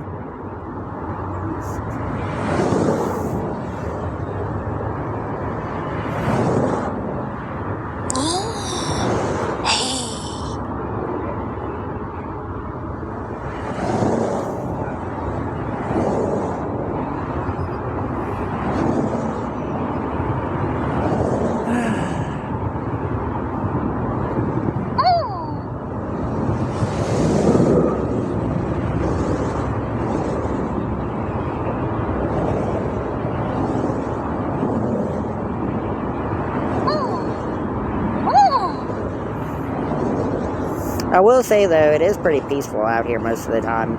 [SPEAKER 1] I will say, though, it is pretty peaceful out here most of the time.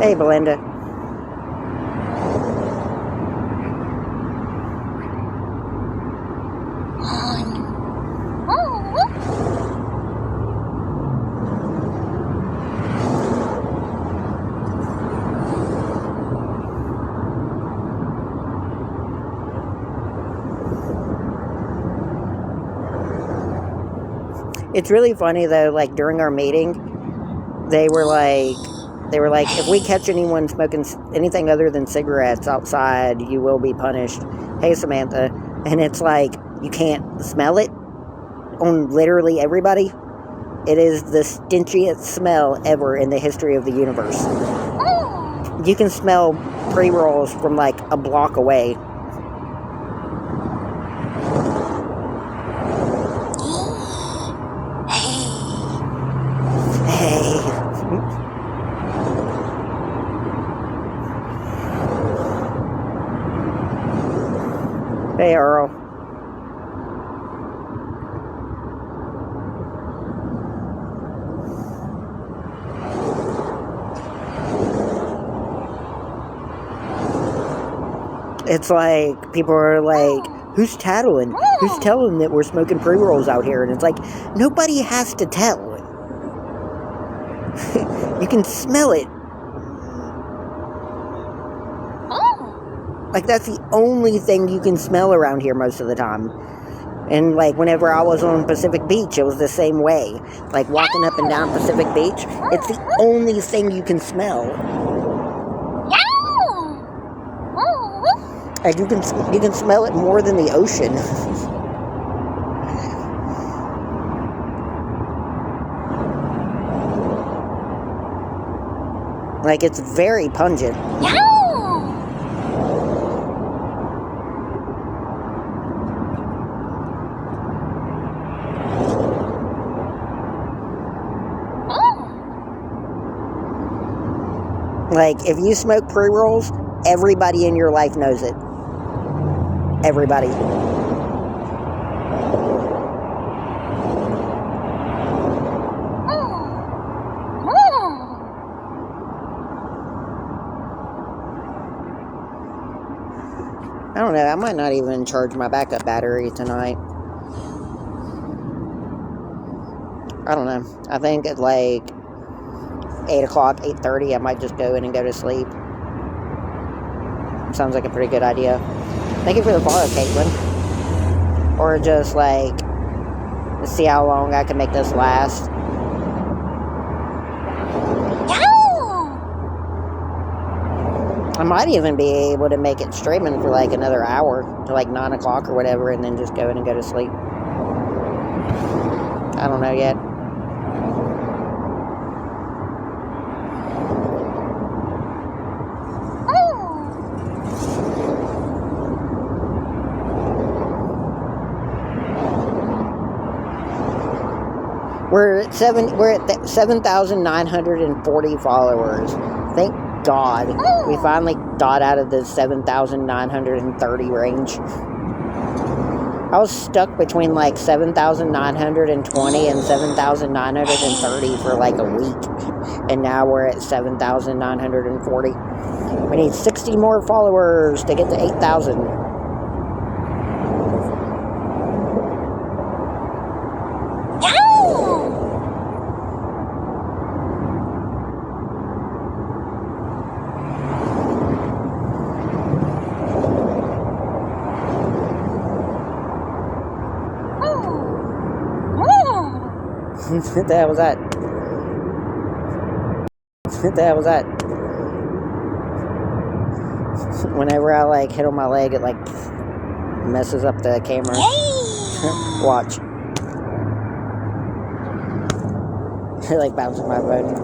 [SPEAKER 1] Hey, Belinda. It's really funny, though, like, during our meeting, they were like, if we catch anyone smoking anything other than cigarettes outside, you will be punished. Hey, Samantha. And it's like, you can't smell it on literally everybody. It is the stinchiest smell ever in the history of the universe. You can smell pre-rolls from like a block away. Hey. Hey, Earl. It's like, people are like, who's tattling? Who's telling that we're smoking pre-rolls out here? And it's like, nobody has to tell. You can smell it. Like, that's the only thing you can smell around here most of the time. And, like, whenever I was on Pacific Beach, it was the same way. Like, walking up and down Pacific Beach, it's the only thing you can smell. Like, you can smell it more than the ocean. Like, it's very pungent. Like, if you smoke pre-rolls, everybody in your life knows it. Everybody. I don't know, I might not even charge my backup battery tonight. I don't know. I think at like 8 o'clock, 8:30, I might just go in and go to sleep. Sounds like a pretty good idea. Thank you for the follow, Caitlin. Or just like, see how long I can make this last. I might even be able to make it streaming for like another hour to like 9 o'clock or whatever, and then just go in and go to sleep. I don't know yet. We're at 7,940 followers. Thank God. We finally got out of the 7,930 range. I was stuck between like 7,920 and 7,930 for like a week. And now we're at 7,940. We need 60 more followers to get to 8,000. What the hell was that? What the hell was that? Whenever I like hit on my leg, it like messes up the camera. Watch. It like bounces my phone.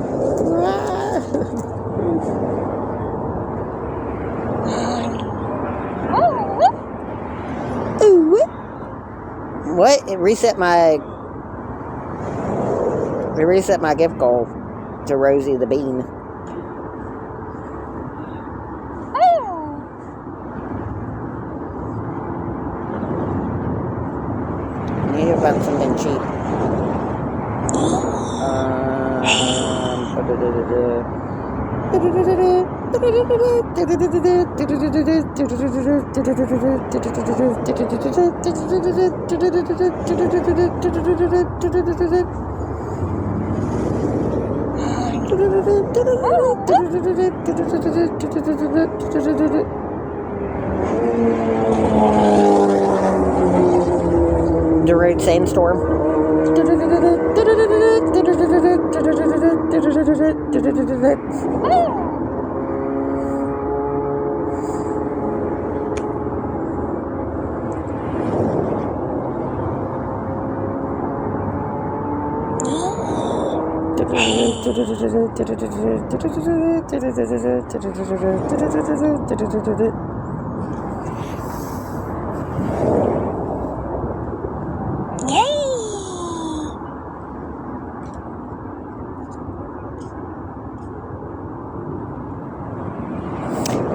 [SPEAKER 1] What? It reset my gift goal to Rosie the Bean. I need to find something cheap. The Road Sandstorm.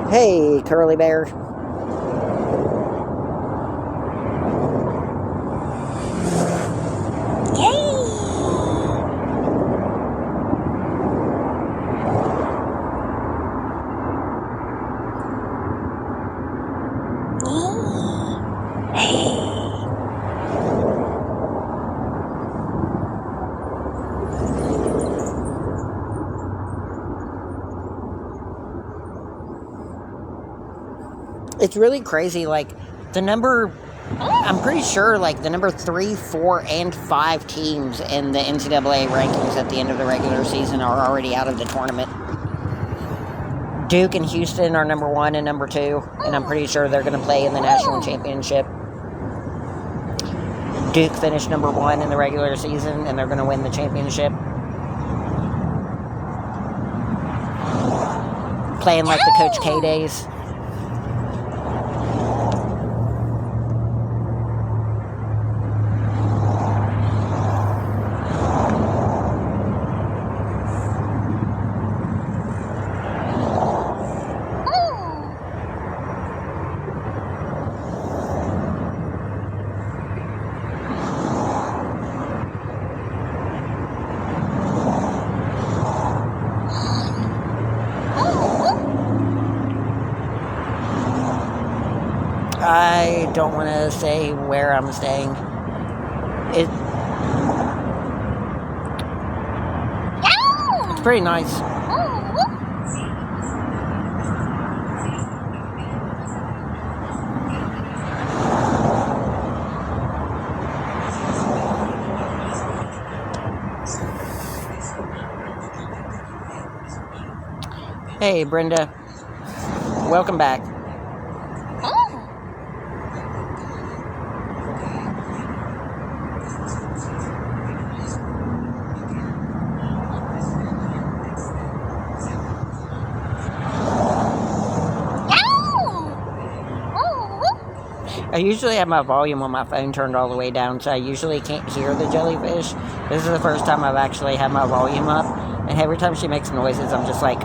[SPEAKER 1] Hey, Curly Bear. It's really crazy, like, the number, I'm pretty sure, like, the number 3, 4, and 5 teams in the NCAA rankings at the end of the regular season are already out of the tournament. Duke and Houston are number 1 and number 2, and I'm pretty sure they're going to play in the national championship. Duke finished number 1 in the regular season, and they're going to win the championship. Playing like the Coach K days. I don't want to say where I'm staying. It's pretty nice. Hey, Brenda. Welcome back. I usually have my volume on my phone turned all the way down, so I usually can't hear the jellyfish. This is the first time I've actually had my volume up, and every time she makes noises, I'm just like...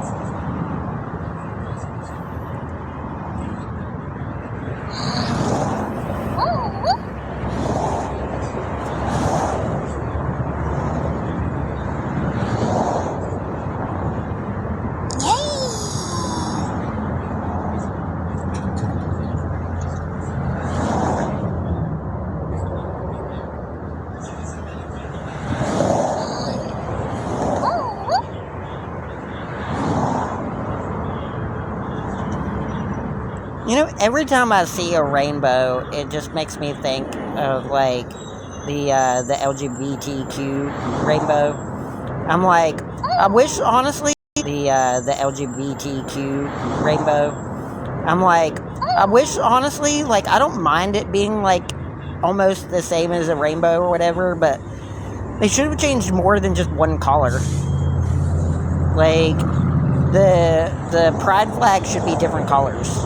[SPEAKER 1] You know, every time I see a rainbow, it just makes me think of, like, the LGBTQ rainbow. I'm like, I wish, honestly, the LGBTQ rainbow. I'm like, I wish, honestly, like, I don't mind it being, like, almost the same as a rainbow or whatever, but they should have changed more than just one color. Like, the pride flag should be different colors.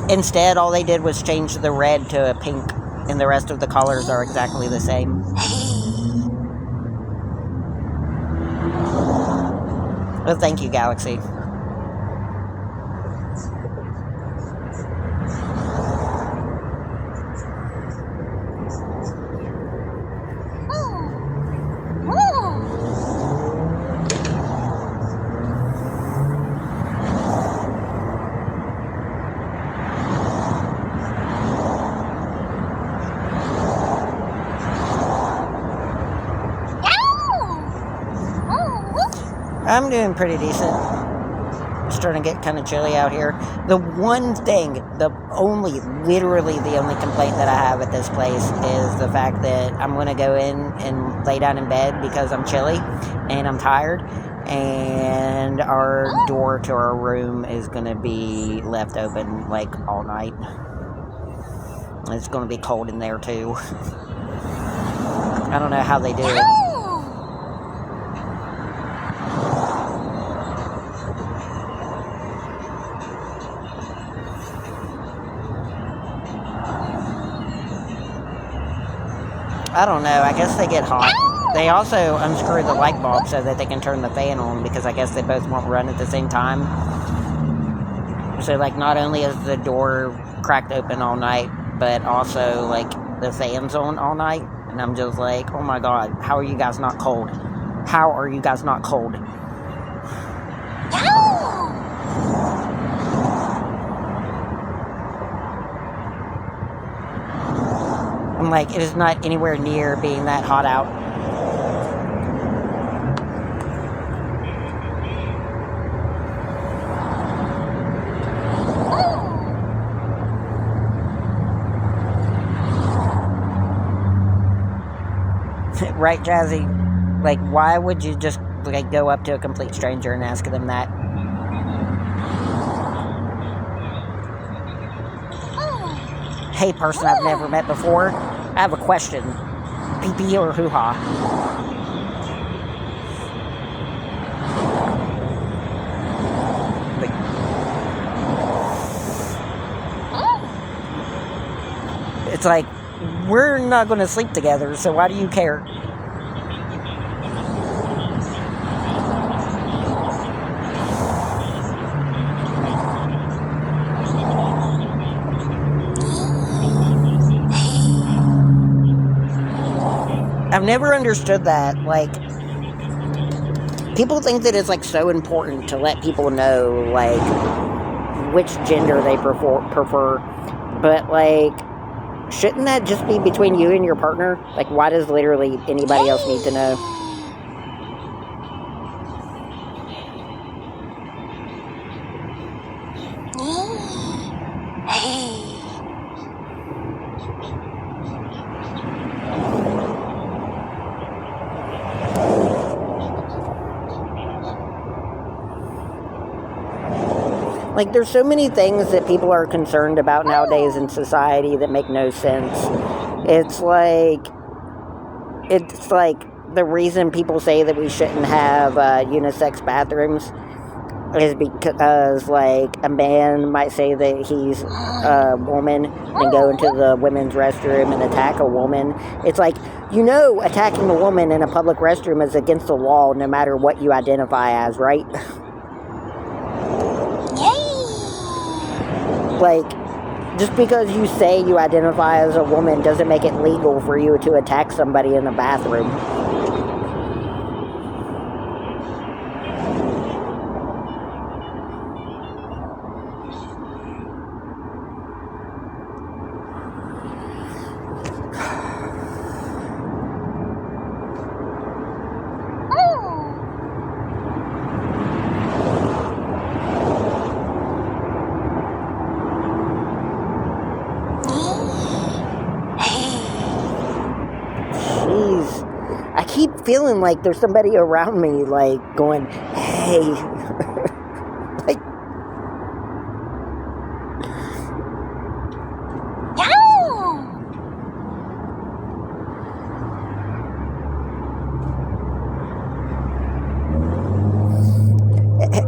[SPEAKER 1] Instead, all they did was change the red to a pink, and the rest of the colors are exactly the same. Well, thank you, Galaxy. I'm doing pretty decent. It's starting to get kind of chilly out here. The one thing, literally the only complaint that I have at this place is the fact that I'm going to go in and lay down in bed because I'm chilly and I'm tired. And our door to our room is going to be left open like all night. It's going to be cold in there too. I don't know how they do it. I don't know. I guess they get hot. They also unscrew the light bulb so that they can turn the fan on because I guess they both won't run at the same time. So, like, not only is the door cracked open all night, but also, like, the fan's on all night. And I'm just like, oh my god, how are you guys not cold? How are you guys not cold? I'm like, it is not anywhere near being that hot out. Right, Jazzy? Like, why would you just, like, go up to a complete stranger and ask them that? Hey, person I've never met before, I have a question. Pee-pee or hoo-ha? It's like, we're not going to sleep together, so why do you care? I've never understood that. Like, people think that it's, like, so important to let people know, like, which gender they prefer. But, like, shouldn't that just be between you and your partner? Like, why does literally anybody else need to know? Like, there's so many things that people are concerned about nowadays in society that make no sense. It's like the reason people say that we shouldn't have unisex bathrooms is because, like, a man might say that he's a woman and go into the women's restroom and attack a woman. It's like, attacking a woman in a public restroom is against the law no matter what you identify as, right? Like, just because you say you identify as a woman doesn't make it legal for you to attack somebody in a bathroom. I keep feeling like there's somebody around me, like, going, hey. Like,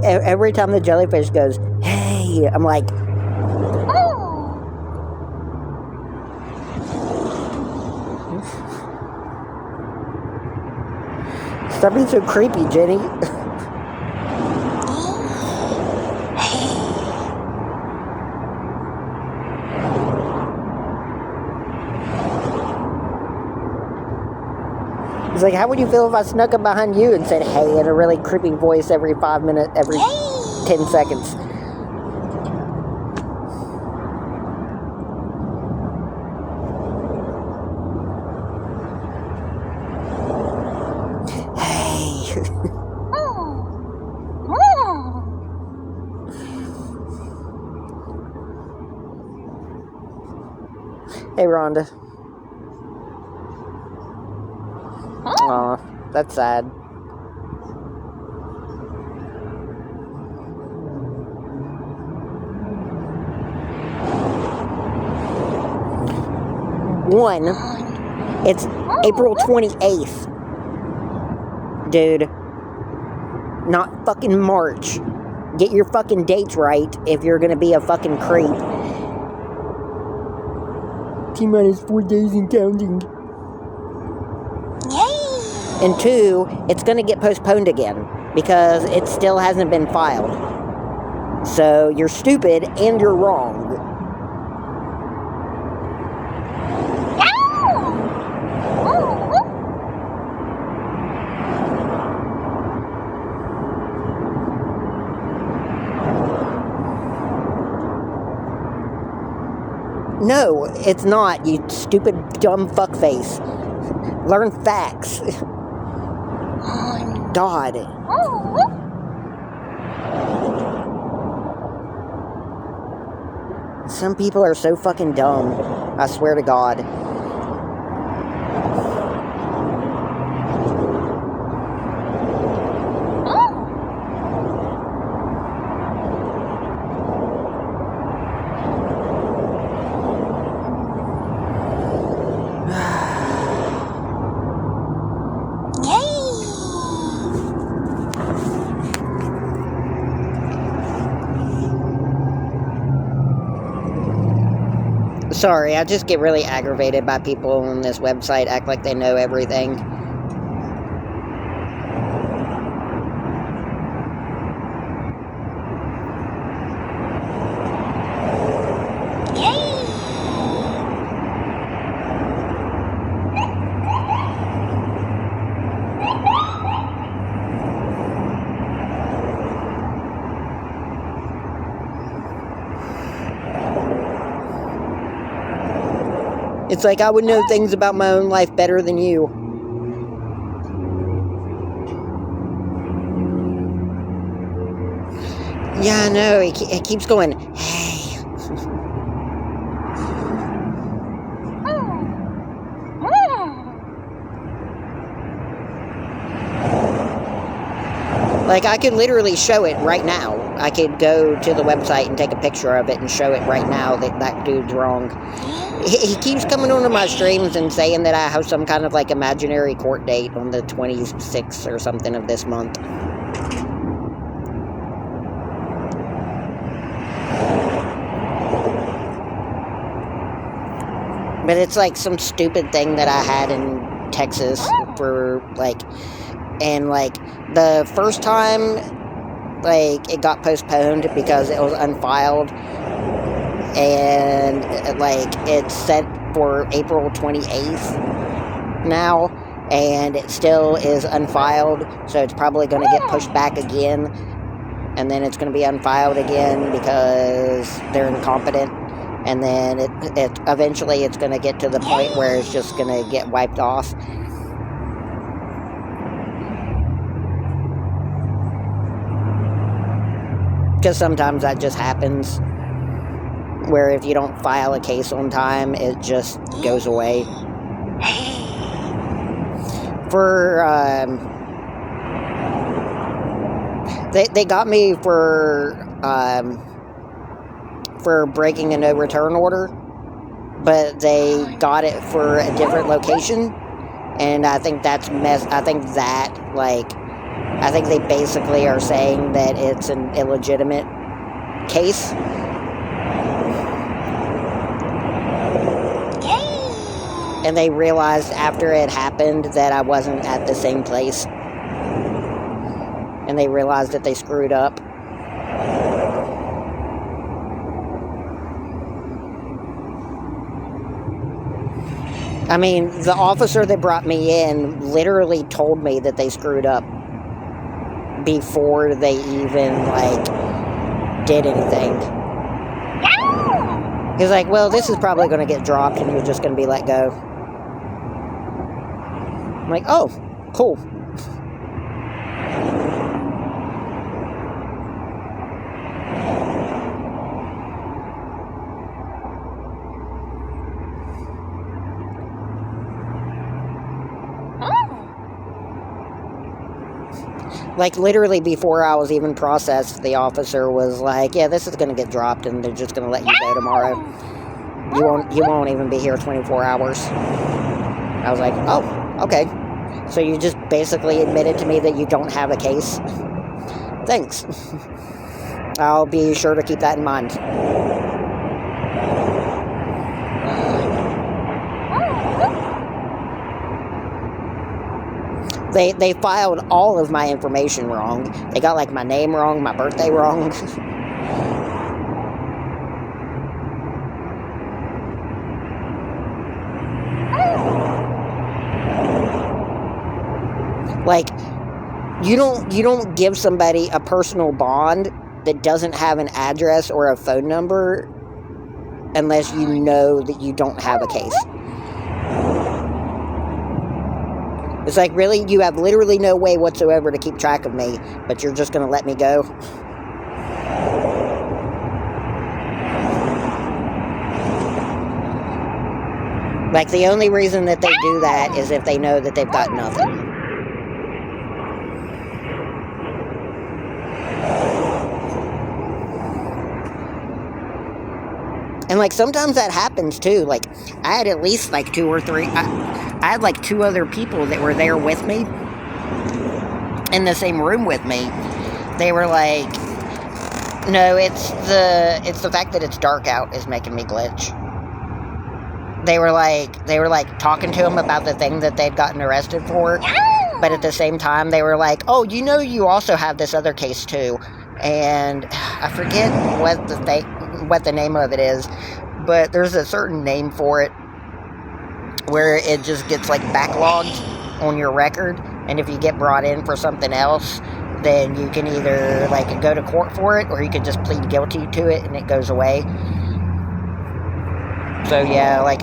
[SPEAKER 1] every time the jellyfish goes, hey, I'm like, stop being so creepy, Jenny. It's like, how would you feel if I snuck up behind you and said, hey, in a really creepy voice every 5 minutes, every 10 seconds? Hey, Rhonda. Aw, that's sad. One, it's April 28th. Dude. Not fucking March. Get your fucking dates right if you're gonna be a fucking creep. T-minus 4 days and counting. And 2, it's going to get postponed again because it still hasn't been filed. So you're stupid and you're wrong. No, it's not, you stupid, dumb fuckface. Learn facts. God. Some people are so fucking dumb. I swear to God. Sorry, I just get really aggravated by people on this website act like they know everything. It's like I would know things about my own life better than you. Yeah, I know. It keeps going, hey. Like, I could literally show it right now. I could go to the website and take a picture of it and show it right now that that dude's wrong. He keeps coming onto my streams and saying that I have some kind of, like, imaginary court date on the 26th or something of this month. But it's, like, some stupid thing that I had in Texas for, like... And, like, the first time, like, it got postponed because it was unfiled. And, like, it's set for April 28th now. And it still is unfiled. So it's probably going to get pushed back again. And then it's going to be unfiled again because they're incompetent. And then it eventually it's going to get to the point where it's just going to get wiped off. Because sometimes that just happens, where if you don't file a case on time, it just goes away. They got me for breaking a no return order, but they got it for a different location, and I think that's I think they basically are saying that it's an illegitimate case. And they realized after it happened that I wasn't at the same place. And they realized that they screwed up. I mean, the officer that brought me in literally told me that they screwed up before they even, like, did anything. He's like, well, this is probably going to get dropped and you're just going to be let go. I'm like, oh, cool. Like, literally before I was even processed, the officer was like, yeah, this is going to get dropped and they're just going to let you go tomorrow. You won't even be here 24 hours. I was like, oh, okay. So you just basically admitted to me that you don't have a case? Thanks. I'll be sure to keep that in mind. They filed all of my information wrong. They got like my name wrong, my birthday wrong. Like, you don't give somebody a personal bond that doesn't have an address or a phone number unless you know that you don't have a case. It's like, really? You have literally no way whatsoever to keep track of me, but you're just going to let me go? Like, the only reason that they do that is if they know that they've got nothing. And, like, sometimes that happens, too. Like, I had at least, like, two or three... I had, like, two other people that were there with me, in the same room with me. They were like, no, it's the fact that it's dark out is making me glitch. They were like talking to him about the thing that they'd gotten arrested for, but at the same time, they were like, oh, you know you also have this other case, too. And I forget what the name of it is, but there's a certain name for it where it just gets like backlogged on your record, and if you get brought in for something else, then you can either like go to court for it, or you can just plead guilty to it and it goes away. So yeah, like,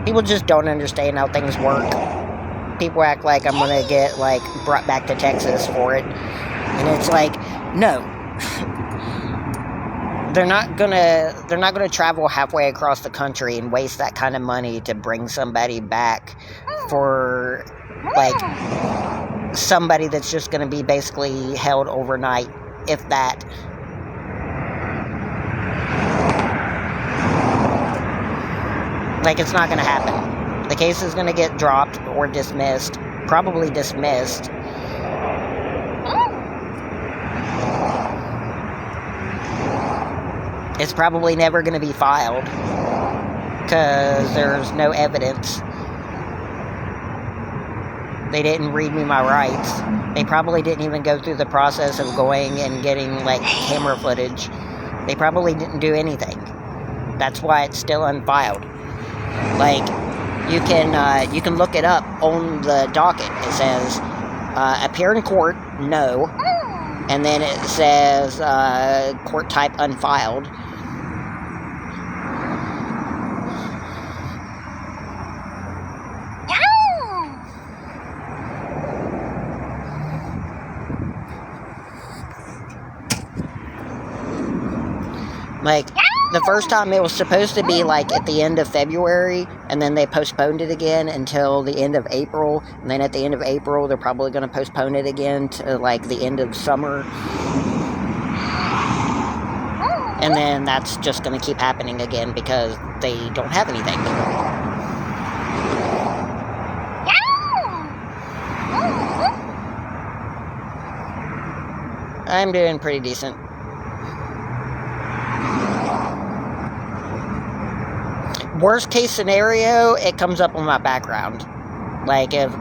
[SPEAKER 1] people just don't understand how things work. People act like I'm gonna get like brought back to Texas for it, and it's like, no. They're not gonna travel halfway across the country and waste that kind of money to bring somebody back for like somebody that's just gonna be basically held overnight, if that. Like, it's not gonna happen. The case is gonna get dropped or dismissed, probably dismissed. It's probably never going to be filed because there's no evidence. They didn't read me my rights. They probably didn't even go through the process of going and getting like camera footage. They probably didn't do anything. That's why it's still unfiled. Like, you can look it up on the docket. It says appear in court, no, and then it says court type unfiled. Like, the first time it was supposed to be like at the end of February, and then they postponed it again until the end of April, and then at the end of April they're probably going to postpone it again to like the end of summer, and then that's just going to keep happening again because they don't have anything. I'm doing pretty decent. Worst case scenario, it comes up on my background. Like, if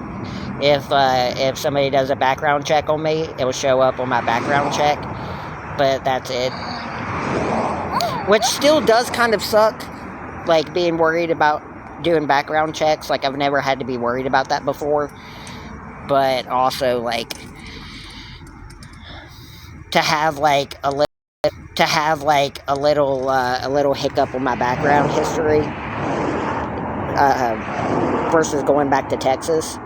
[SPEAKER 1] somebody does a background check on me, it will show up on my background check. But that's it. Which still does kind of suck, like, being worried about doing background checks. Like, I've never had to be worried about that before. But also, like, to have a little hiccup on my background history versus going back to Texas.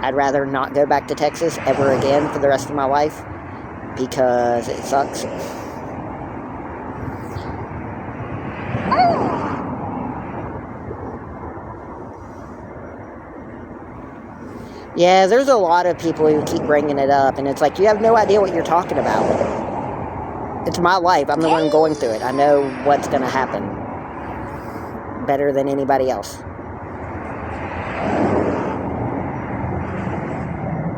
[SPEAKER 1] I'd rather not go back to Texas ever again for the rest of my life because it sucks. Yeah, there's a lot of people who keep bringing it up, and it's like, you have no idea what you're talking about. It's my life. I'm the one going through it. I know what's going to happen better than anybody else.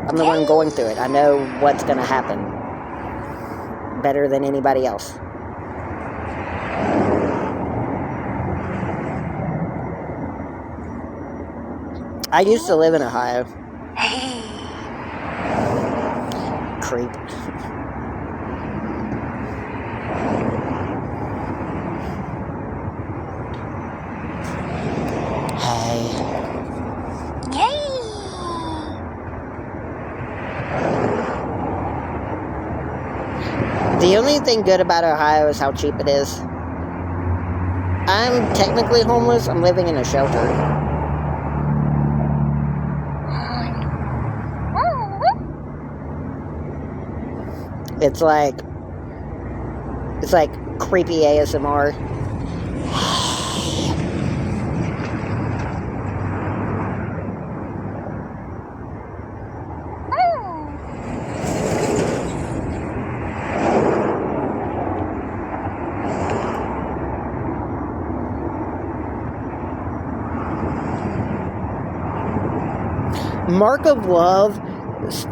[SPEAKER 1] I'm the one going through it. I know what's going to happen better than anybody else. I used to live in Ohio. creep. Hey.
[SPEAKER 3] Yay!
[SPEAKER 1] The only thing good about Ohio is how cheap it is. I'm technically homeless. I'm living in a shelter. It's like creepy ASMR. Mark of Love,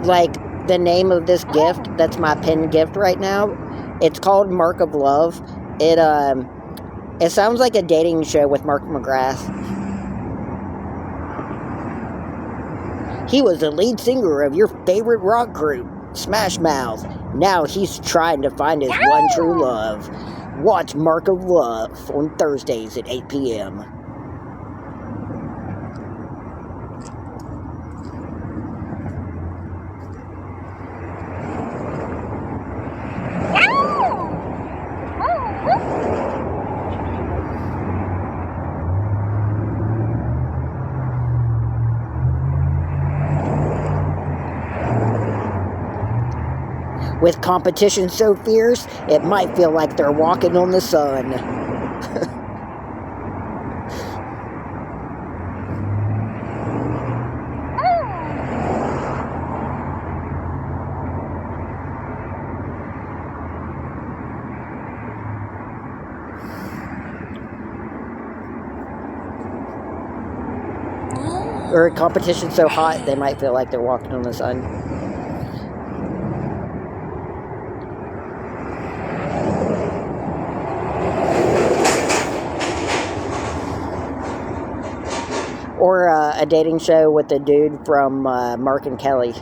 [SPEAKER 1] like the name of this gift, that's my pinned gift right now. It's called Mark of Love. It sounds like a dating show with Mark McGrath. He was the lead singer of your favorite rock group, Smash Mouth. Now he's trying to find his one true love. Watch Mark of Love on Thursdays at 8 p.m. With competition so fierce, it might feel like they're walking on the sun. Or competition so hot, they might feel like they're walking on the sun. Or a dating show with the dude from Mark and Kelly.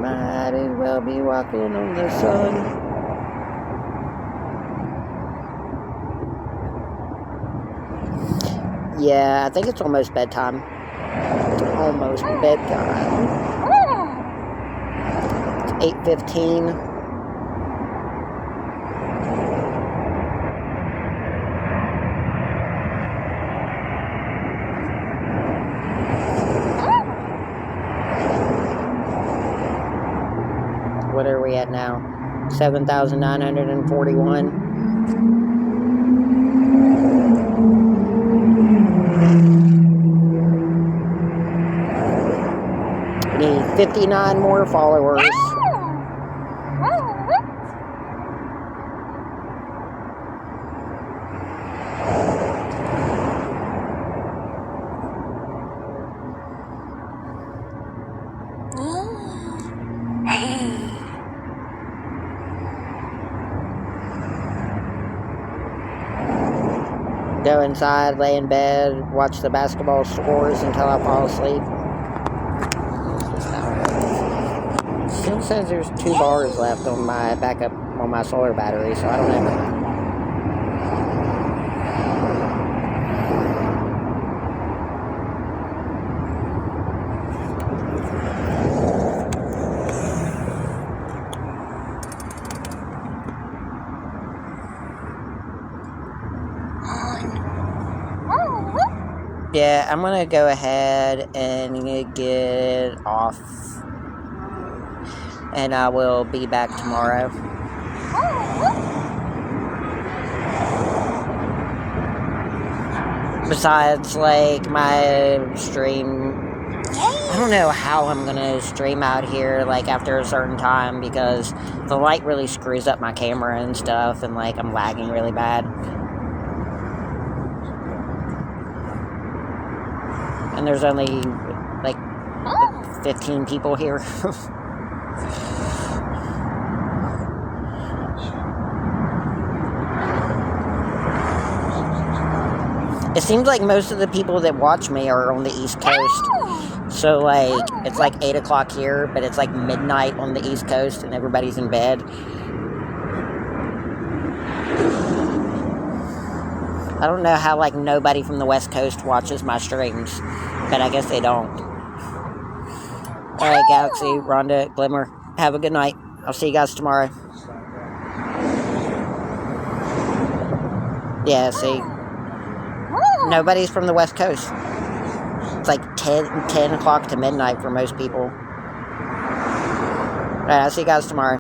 [SPEAKER 1] Might as well be walking on the sun. Yeah, I think it's almost bedtime. Almost bedtime. It's 8:15. What are we at now? 7,941. Need 59 more followers. Go inside, lay in bed, watch the basketball scores until I fall asleep. Still says there's 2 bars left on my backup on my solar battery, so I don't know. Yeah, I'm gonna go ahead and get off, and I will be back tomorrow. Besides, like, my stream, I don't know how I'm gonna stream out here, like, after a certain time, because the light really screws up my camera and stuff, and, like, I'm lagging really bad. And there's only, like, 15 people here. It seems like most of the people that watch me are on the East Coast. So, like, it's like 8 o'clock here, but it's like midnight on the East Coast, and everybody's in bed. I don't know how, like, nobody from the West Coast watches my streams, but I guess they don't. Alright, Galaxy, Rhonda, Glimmer, have a good night. I'll see you guys tomorrow. Yeah, see? Nobody's from the West Coast. It's like 10 o'clock to midnight for most people. Alright, I'll see you guys tomorrow.